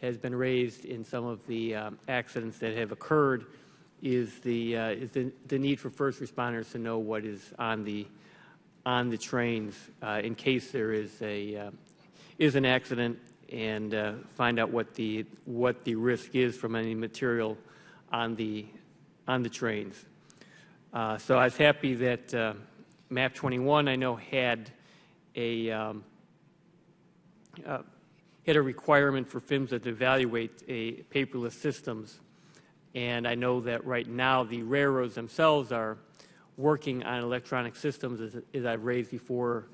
S16: has been raised in some of the accidents that have occurred. Is the need for first responders to know what is on the trains in case there is an accident, and find out what the risk is from any material on the trains. So I was happy that MAP 21 I know had a requirement for PHMSA to evaluate paperless systems. And I know that right now the railroads themselves are working on electronic systems, as I've raised before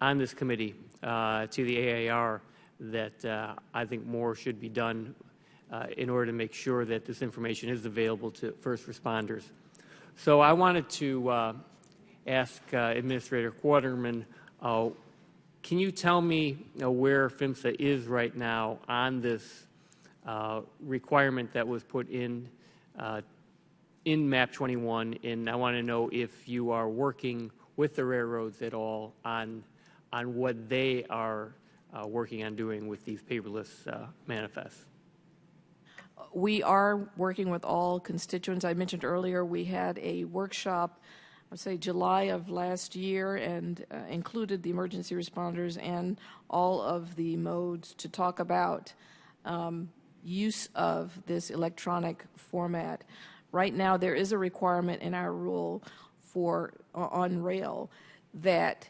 S16: on this committee to the AAR, that I think more should be done in order to make sure that this information is available to first responders. So I wanted to ask Administrator Quarterman, can you tell me where PHMSA is right now on this requirement that was put in MAP 21, and I want to know if you are working with the railroads at all on what they are working on doing with these paperless manifests.
S3: We are working with all constituents. I mentioned earlier we had a workshop, I would say July of last year, and included the emergency responders and all of the modes to talk about use of this electronic format. Right now, there is a requirement in our rule for on rail that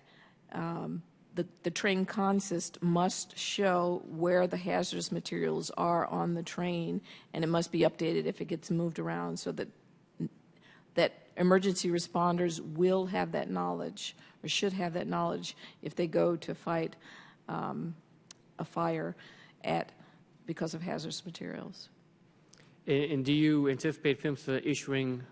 S3: the train consist must show where the hazardous materials are on the train, and it must be updated if it gets moved around, so that emergency responders will have that knowledge, or should have that knowledge, if they go to fight a fire because of hazardous materials.
S16: And do you anticipate PHMSA issuing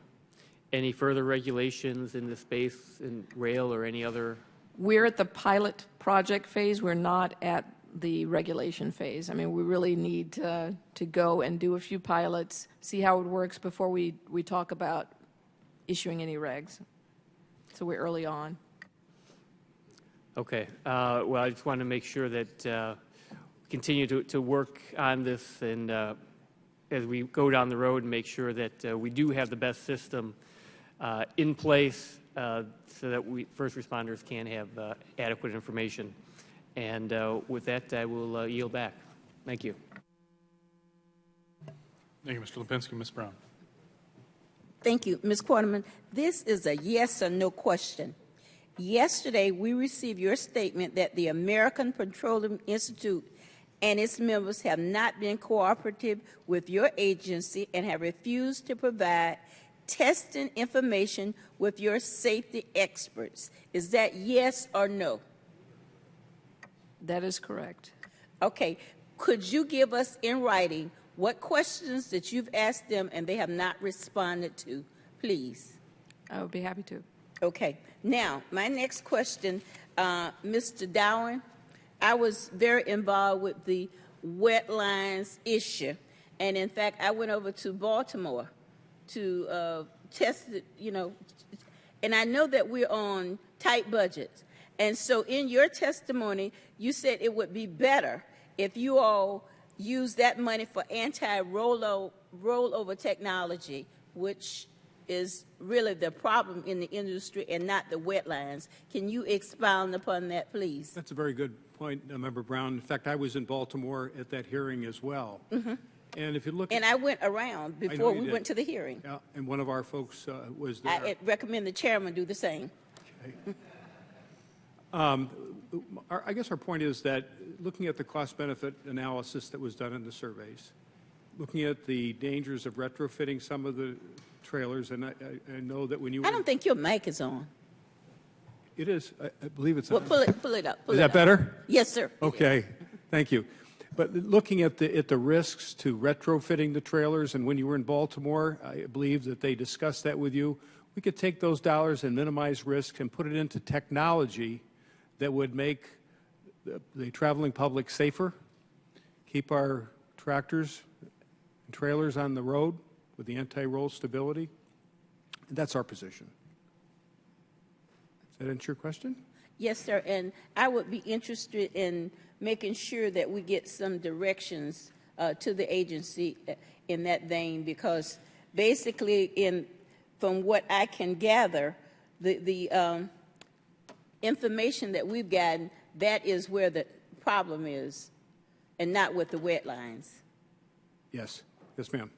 S16: any further regulations in this space, in rail or any other?
S3: We're at the pilot project phase. We're not at the regulation phase. I mean, we really need to go and do a few pilots, see how it works before we talk about issuing any regs. So we're early on.
S16: Okay. Well, I just want to make sure that we continue to work on this, and as we go down the road, and make sure that we do have the best system in place so that first responders can have adequate information. And with that, I will yield back. Thank you.
S1: Thank you, Mr. Lipinski. Ms. Brown.
S2: Thank you. Ms. Quarterman, this is a yes or no question. Yesterday, we received your statement that the American Petroleum Institute and its members have not been cooperative with your agency and have refused to provide testing information with your safety experts. Is that yes or no?
S3: That is correct.
S2: Okay. Could you give us in writing what questions that you've asked them and they have not responded to, please?
S3: I would be happy to.
S2: Okay. Now, my next question, Mr. Dowen, I was very involved with the wetlands issue. And in fact, I went over to Baltimore to test it, and I know that we're on tight budgets. And so in your testimony, you said it would be better if you all use that money for anti-rollover technology, which is really the problem in the industry and not the wetlands. Can you expound upon that, please?
S4: That's a very good point, Member Brown. In fact, I was in Baltimore at that hearing as well. Mm-hmm. And if you look,
S2: and I went around before we went to the hearing.
S4: Yeah, and one of our folks was there.
S2: I recommend the chairman do the same.
S4: Okay. I guess our point is that looking at the cost-benefit analysis that was done in the surveys, looking at the dangers of retrofitting some of the trailers, and I know that when you
S2: I don't think your mic is on.
S4: It is. I believe it's
S2: well,
S4: on.
S2: pull it up.
S4: Is that better?
S2: Yes, sir.
S4: Okay. Thank you. But looking at the risks to retrofitting the trailers, and when you were in Baltimore, I believe that they discussed that with you. We could take those dollars and minimize risk and put it into technology that would make the traveling public safer, keep our tractors and trailers on the road with the anti-roll stability. And that's our position. Does that answer your question?
S2: Yes, sir. And I would be interested in making sure that we get some directions to the agency in that vein, because basically, from what I can gather, the information that we've gotten, that is where the problem is, and not with the wetlands.
S4: Yes. Yes, ma'am.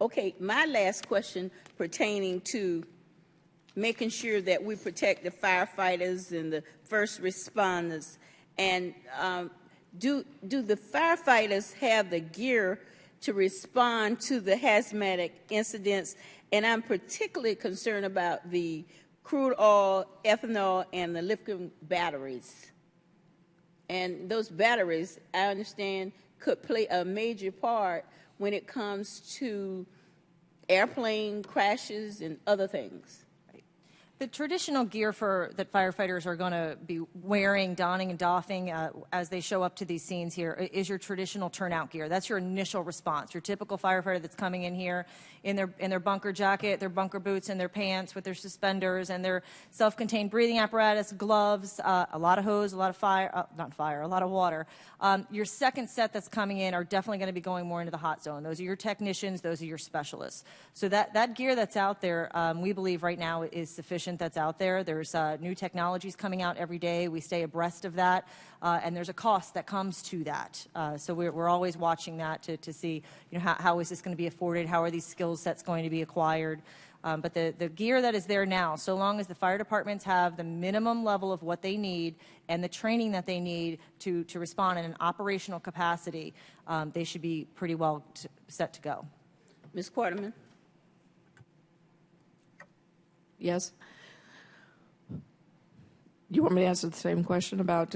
S2: Okay. My last question pertaining to making sure that we protect the firefighters and the first responders. And do the firefighters have the gear to respond to the hazmat incidents, and I'm particularly concerned about the crude oil, ethanol, and the lithium batteries. And those batteries, I understand, could play a major part when it comes to airplane crashes and other things.
S7: The traditional gear that firefighters are going to be wearing, donning and doffing as they show up to these scenes here is your traditional turnout gear. That's your initial response. Your typical firefighter that's coming in here in their bunker jacket, their bunker boots, and their pants with their suspenders and their self-contained breathing apparatus, gloves, a lot of hose, a lot of a lot of water. Your second set that's coming in are definitely going to be going more into the hot zone. Those are your technicians. Those are your specialists. So that gear that's out there, we believe right now is sufficient. That's out there. There's new technologies coming out every day. We stay abreast of that, and there's a cost that comes to that. So we're always watching that to see, how is this going to be afforded? How are these skill sets going to be acquired? But the gear that is there now, so long as the fire departments have the minimum level of what they need and the training that they need to respond in an operational capacity, they should be pretty well set to go.
S2: Ms. Quarterman?
S3: Yes. You want me to answer the same question about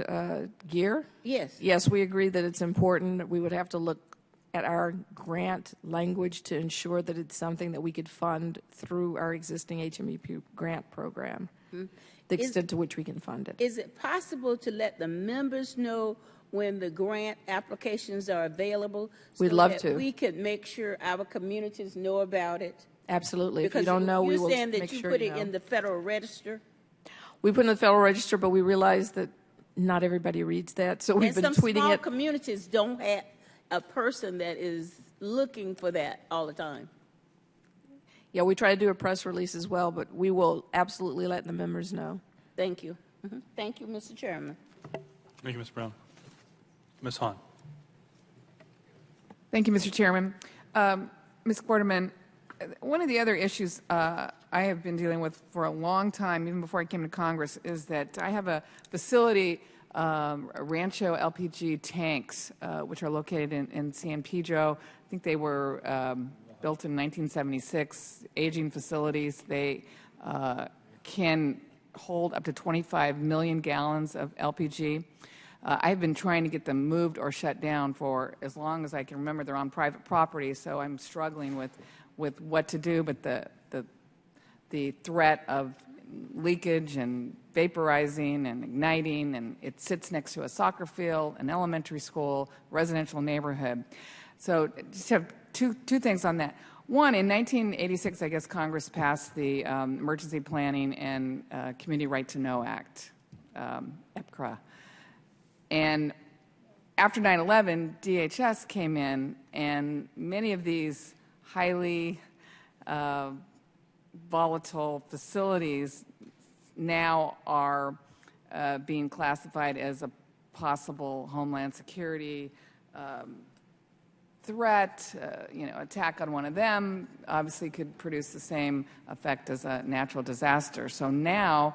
S3: gear?
S2: Yes.
S3: Yes, we agree that it's important. We would have to look at our grant language to ensure that it's something that we could fund through our existing HMEP grant program, the extent to which we can fund it.
S2: Is it possible to let the members know when the grant applications are available?
S3: We'd love to.
S2: We can make sure our communities know about it?
S3: Absolutely.
S2: Because
S3: if you don't know, we will
S2: you're saying that
S3: make
S2: you
S3: sure
S2: put
S3: you
S2: it
S3: know.
S2: in the Federal Register?
S3: We put it in the Federal Register, but we realize that not everybody reads that, so we've been
S2: and some
S3: tweeting
S2: small
S3: it.
S2: communities don't have a person that is looking for that all the time.
S3: Yeah, we try to do a press release as well, but we will absolutely let the members know.
S2: Thank you. Thank you, Mr. Chairman.
S1: Thank you, Ms. Brown. Ms. Hahn.
S14: Thank you, Mr. Chairman. Ms. Quarterman, one of the other issues I have been dealing with for a long time, even before I came to Congress, is that I have a facility, Rancho LPG tanks, which are located in San Pedro. I think they were built in 1976, aging facilities. They can hold up to 25 million gallons of LPG. I've been trying to get them moved or shut down for as long as I can remember. They're on private property, so I'm struggling with what to do, but the threat of leakage and vaporizing and igniting, and it sits next to a soccer field, an elementary school, residential neighborhood. So just have two things on that. One, in 1986, I guess Congress passed the Emergency Planning and Community Right to Know Act, EPCRA. And after 9/11, DHS came in, and many of these highly volatile facilities now are being classified as a possible homeland security threat. Attack on one of them obviously could produce the same effect as a natural disaster. So now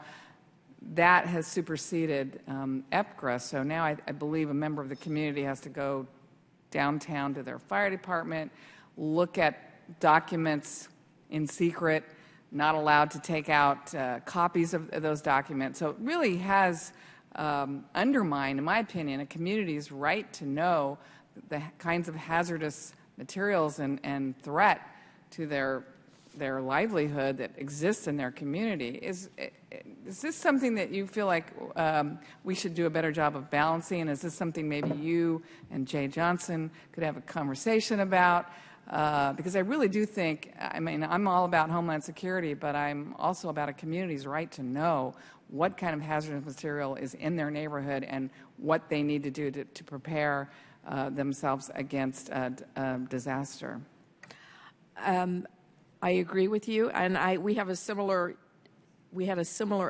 S14: that has superseded EPCRA. So now I believe a member of the community has to go downtown to their fire department, look at documents in secret, not allowed to take out copies of those documents. So it really has undermined, in my opinion, a community's right to know the kinds of hazardous materials and threat to their livelihood that exists in their community. Is this something that you feel like we should do a better job of balancing? Is this something maybe you and Jay Johnson could have a conversation about? Because I really do think, I'm all about homeland security, but I'm also about a community's right to know what kind of hazardous material is in their neighborhood and what they need to do to prepare themselves against a disaster.
S3: I agree with you, and we had a similar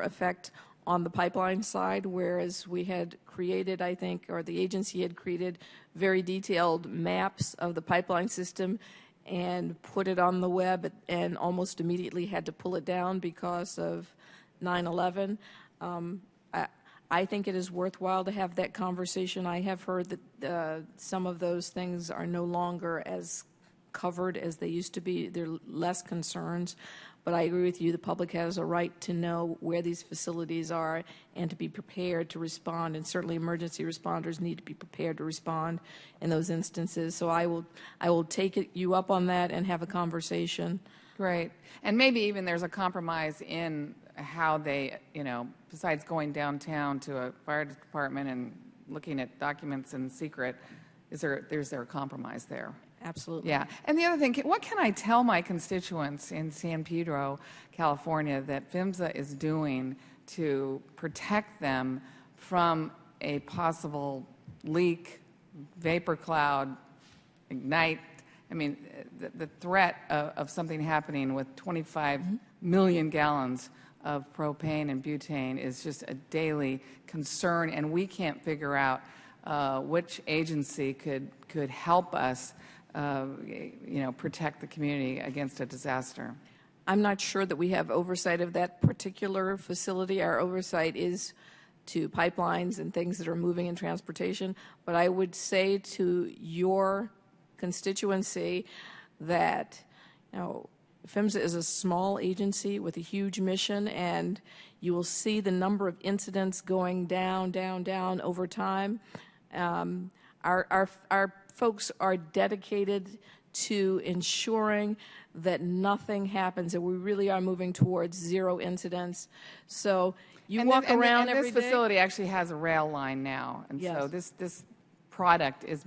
S3: effect on the pipeline side, whereas we had created, I think, or the agency had created very detailed maps of the pipeline system and put it on the web, and almost immediately had to pull it down because of 9/11. I think it is worthwhile to have that conversation. I have heard that some of those things are no longer as covered as they used to be. There are less concerns. But I agree with you, the public has a right to know where these facilities are and to be prepared to respond, and certainly emergency responders need to be prepared to respond in those instances. So I will take you up on that and have a conversation.
S14: Great. And maybe even there's a compromise in how they, besides going downtown to a fire department and looking at documents in secret, is there a compromise there?
S3: Absolutely.
S14: Yeah. And the other thing, what can I tell my constituents in San Pedro, California, that PHMSA is doing to protect them from a possible leak, vapor cloud, ignite? I mean, the threat of something happening with 25 million gallons of propane and butane is just a daily concern, and we can't figure out which agency could help us protect the community against a disaster.
S3: I'm not sure that we have oversight of that particular facility. Our oversight is to pipelines and things that are moving in transportation. But I would say to your constituency that, PHMSA is a small agency with a huge mission, and you will see the number of incidents going down over time. Our folks are dedicated to ensuring that nothing happens, and we really are moving towards zero incidents. So walk around every day.
S14: This facility actually has a rail line now, and
S3: yes.
S14: so this product is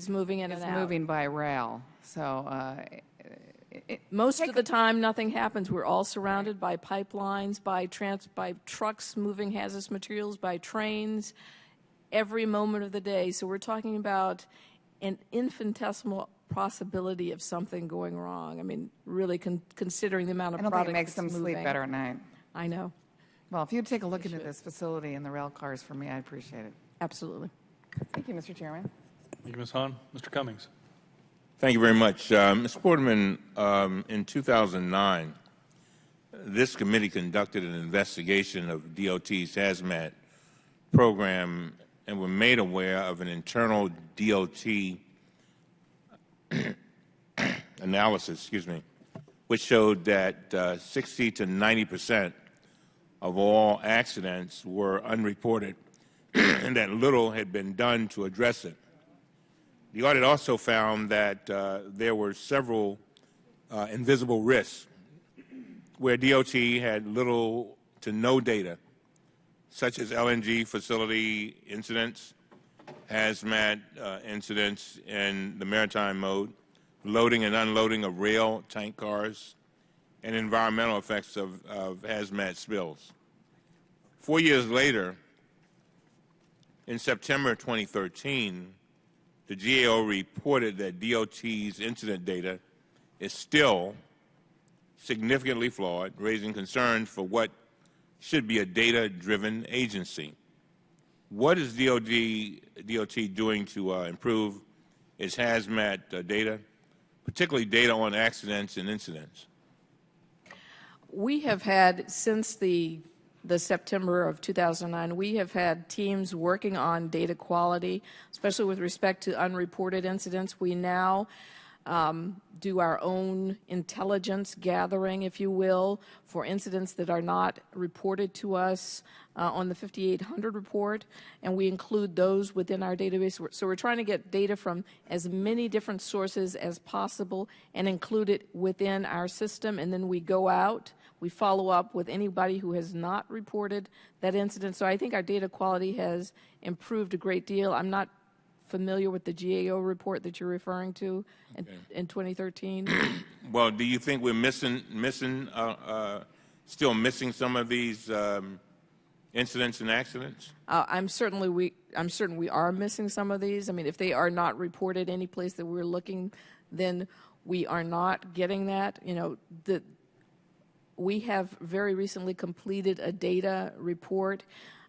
S3: moving in and out.
S14: Moving by rail. So
S3: most of the time, nothing happens. We're all surrounded by pipelines, by trucks moving hazardous materials, by trains, every moment of the day. So we're talking about an infinitesimal possibility of something going wrong. I mean, really considering the amount of product
S14: I don't think it makes them sleep better at night.
S3: I know.
S14: Well, if you'd take a look into this facility and the rail cars for me, I'd appreciate it.
S3: Absolutely.
S14: Thank you, Mr. Chairman.
S1: Thank you, Ms. Hahn. Mr. Cummings.
S17: Thank you very much. Mr. Portman, in 2009, this committee conducted an investigation of DOT's hazmat program and were made aware of an internal DOT analysis, which showed that 60 to 90% of all accidents were unreported and that little had been done to address it. The audit also found that there were several invisible risks where DOT had little to no data, such as LNG facility incidents, hazmat incidents in the maritime mode, loading and unloading of rail tank cars, and environmental effects of hazmat spills. 4 years later, in September 2013, the GAO reported that DOT's incident data is still significantly flawed, raising concerns for what should be a data-driven agency. What is DOT doing to improve its hazmat data, particularly data on accidents and incidents?
S3: We have had, since the September of 2009, we have had teams working on data quality, especially with respect to unreported incidents. We now do our own intelligence gathering, if you will, for incidents that are not reported to us on the 5800 report, and we include those within our database. So we're trying to get data from as many different sources as possible and include it within our system, and then we go out. We follow up with anybody who has not reported that incident. So I think our data quality has improved a great deal. I'm not familiar with the GAO report that you're referring to in 2013.
S17: Well, do you think we're still missing some of these incidents and accidents?
S3: I'm certain we are missing some of these. I mean, if they are not reported any place that we're looking, then we are not getting that. We have very recently completed a data report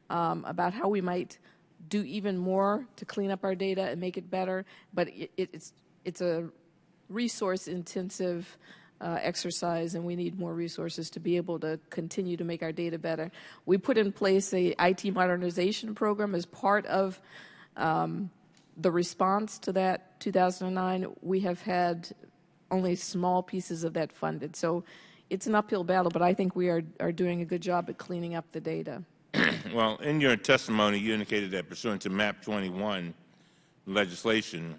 S3: about how we might do even more to clean up our data and make it better, but it's a resource-intensive exercise, and we need more resources to be able to continue to make our data better. We put in place a IT modernization program as part of the response to that 2009. We have had only small pieces of that funded. So it's an uphill battle, but I think we are doing a good job at cleaning up the data.
S17: Well, in your testimony, you indicated that pursuant to MAP 21 legislation,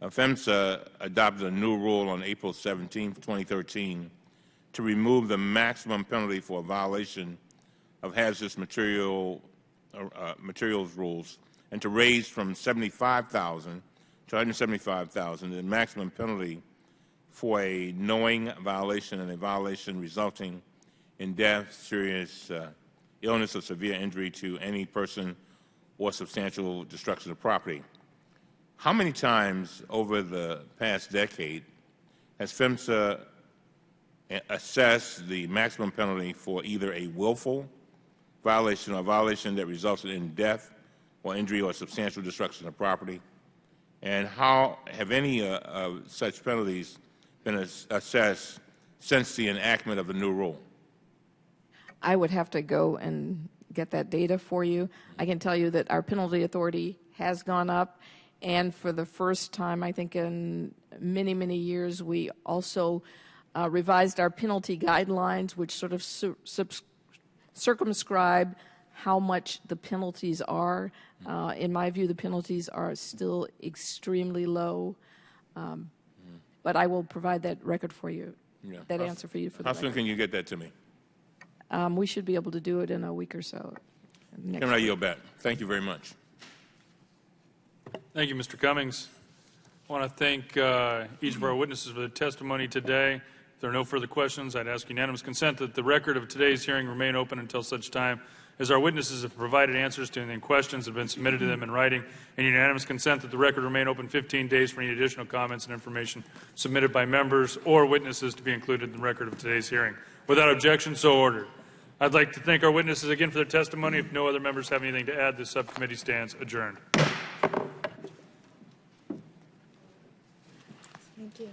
S17: PHMSA adopted a new rule on April 17, 2013, to remove the maximum penalty for a violation of hazardous materials rules, and to raise from $75,000 to $175,000 the maximum penalty for a knowing violation and a violation resulting in death, serious illness, or severe injury to any person or substantial destruction of property. How many times over the past decade has PHMSA assessed the maximum penalty for either a willful violation or a violation that resulted in death or injury or substantial destruction of property? And how have any of such penalties been assessed since the enactment of the new rule?
S3: I would have to go and get that data for you. I can tell you that our penalty authority has gone up, and for the first time, I think in many, many years, we also revised our penalty guidelines, which sort of circumscribe how much the penalties are. In my view, the penalties are still extremely low, but I will provide that record for you, that answer for you for the
S17: How soon
S3: record.
S17: can you get that to me?
S3: We should be able to do it in a week or so.
S17: Chairman, I yield back. Thank you very much.
S1: Thank you, Mr. Cummings. I want to thank each of our witnesses for their testimony today. If there are no further questions, I'd ask unanimous consent that the record of today's hearing remain open until such time as our witnesses have provided answers to any questions that have been submitted to them in writing, and unanimous consent that the record remain open 15 days for any additional comments and information submitted by members or witnesses to be included in the record of today's hearing. Without objection, so ordered. I'd like to thank our witnesses again for their testimony. If no other members have anything to add, this subcommittee stands adjourned.
S3: Thank you.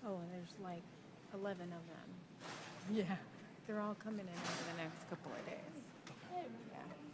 S18: Oh, there's like 11 of them. Yeah. They're all coming in over the next couple of days. Yeah.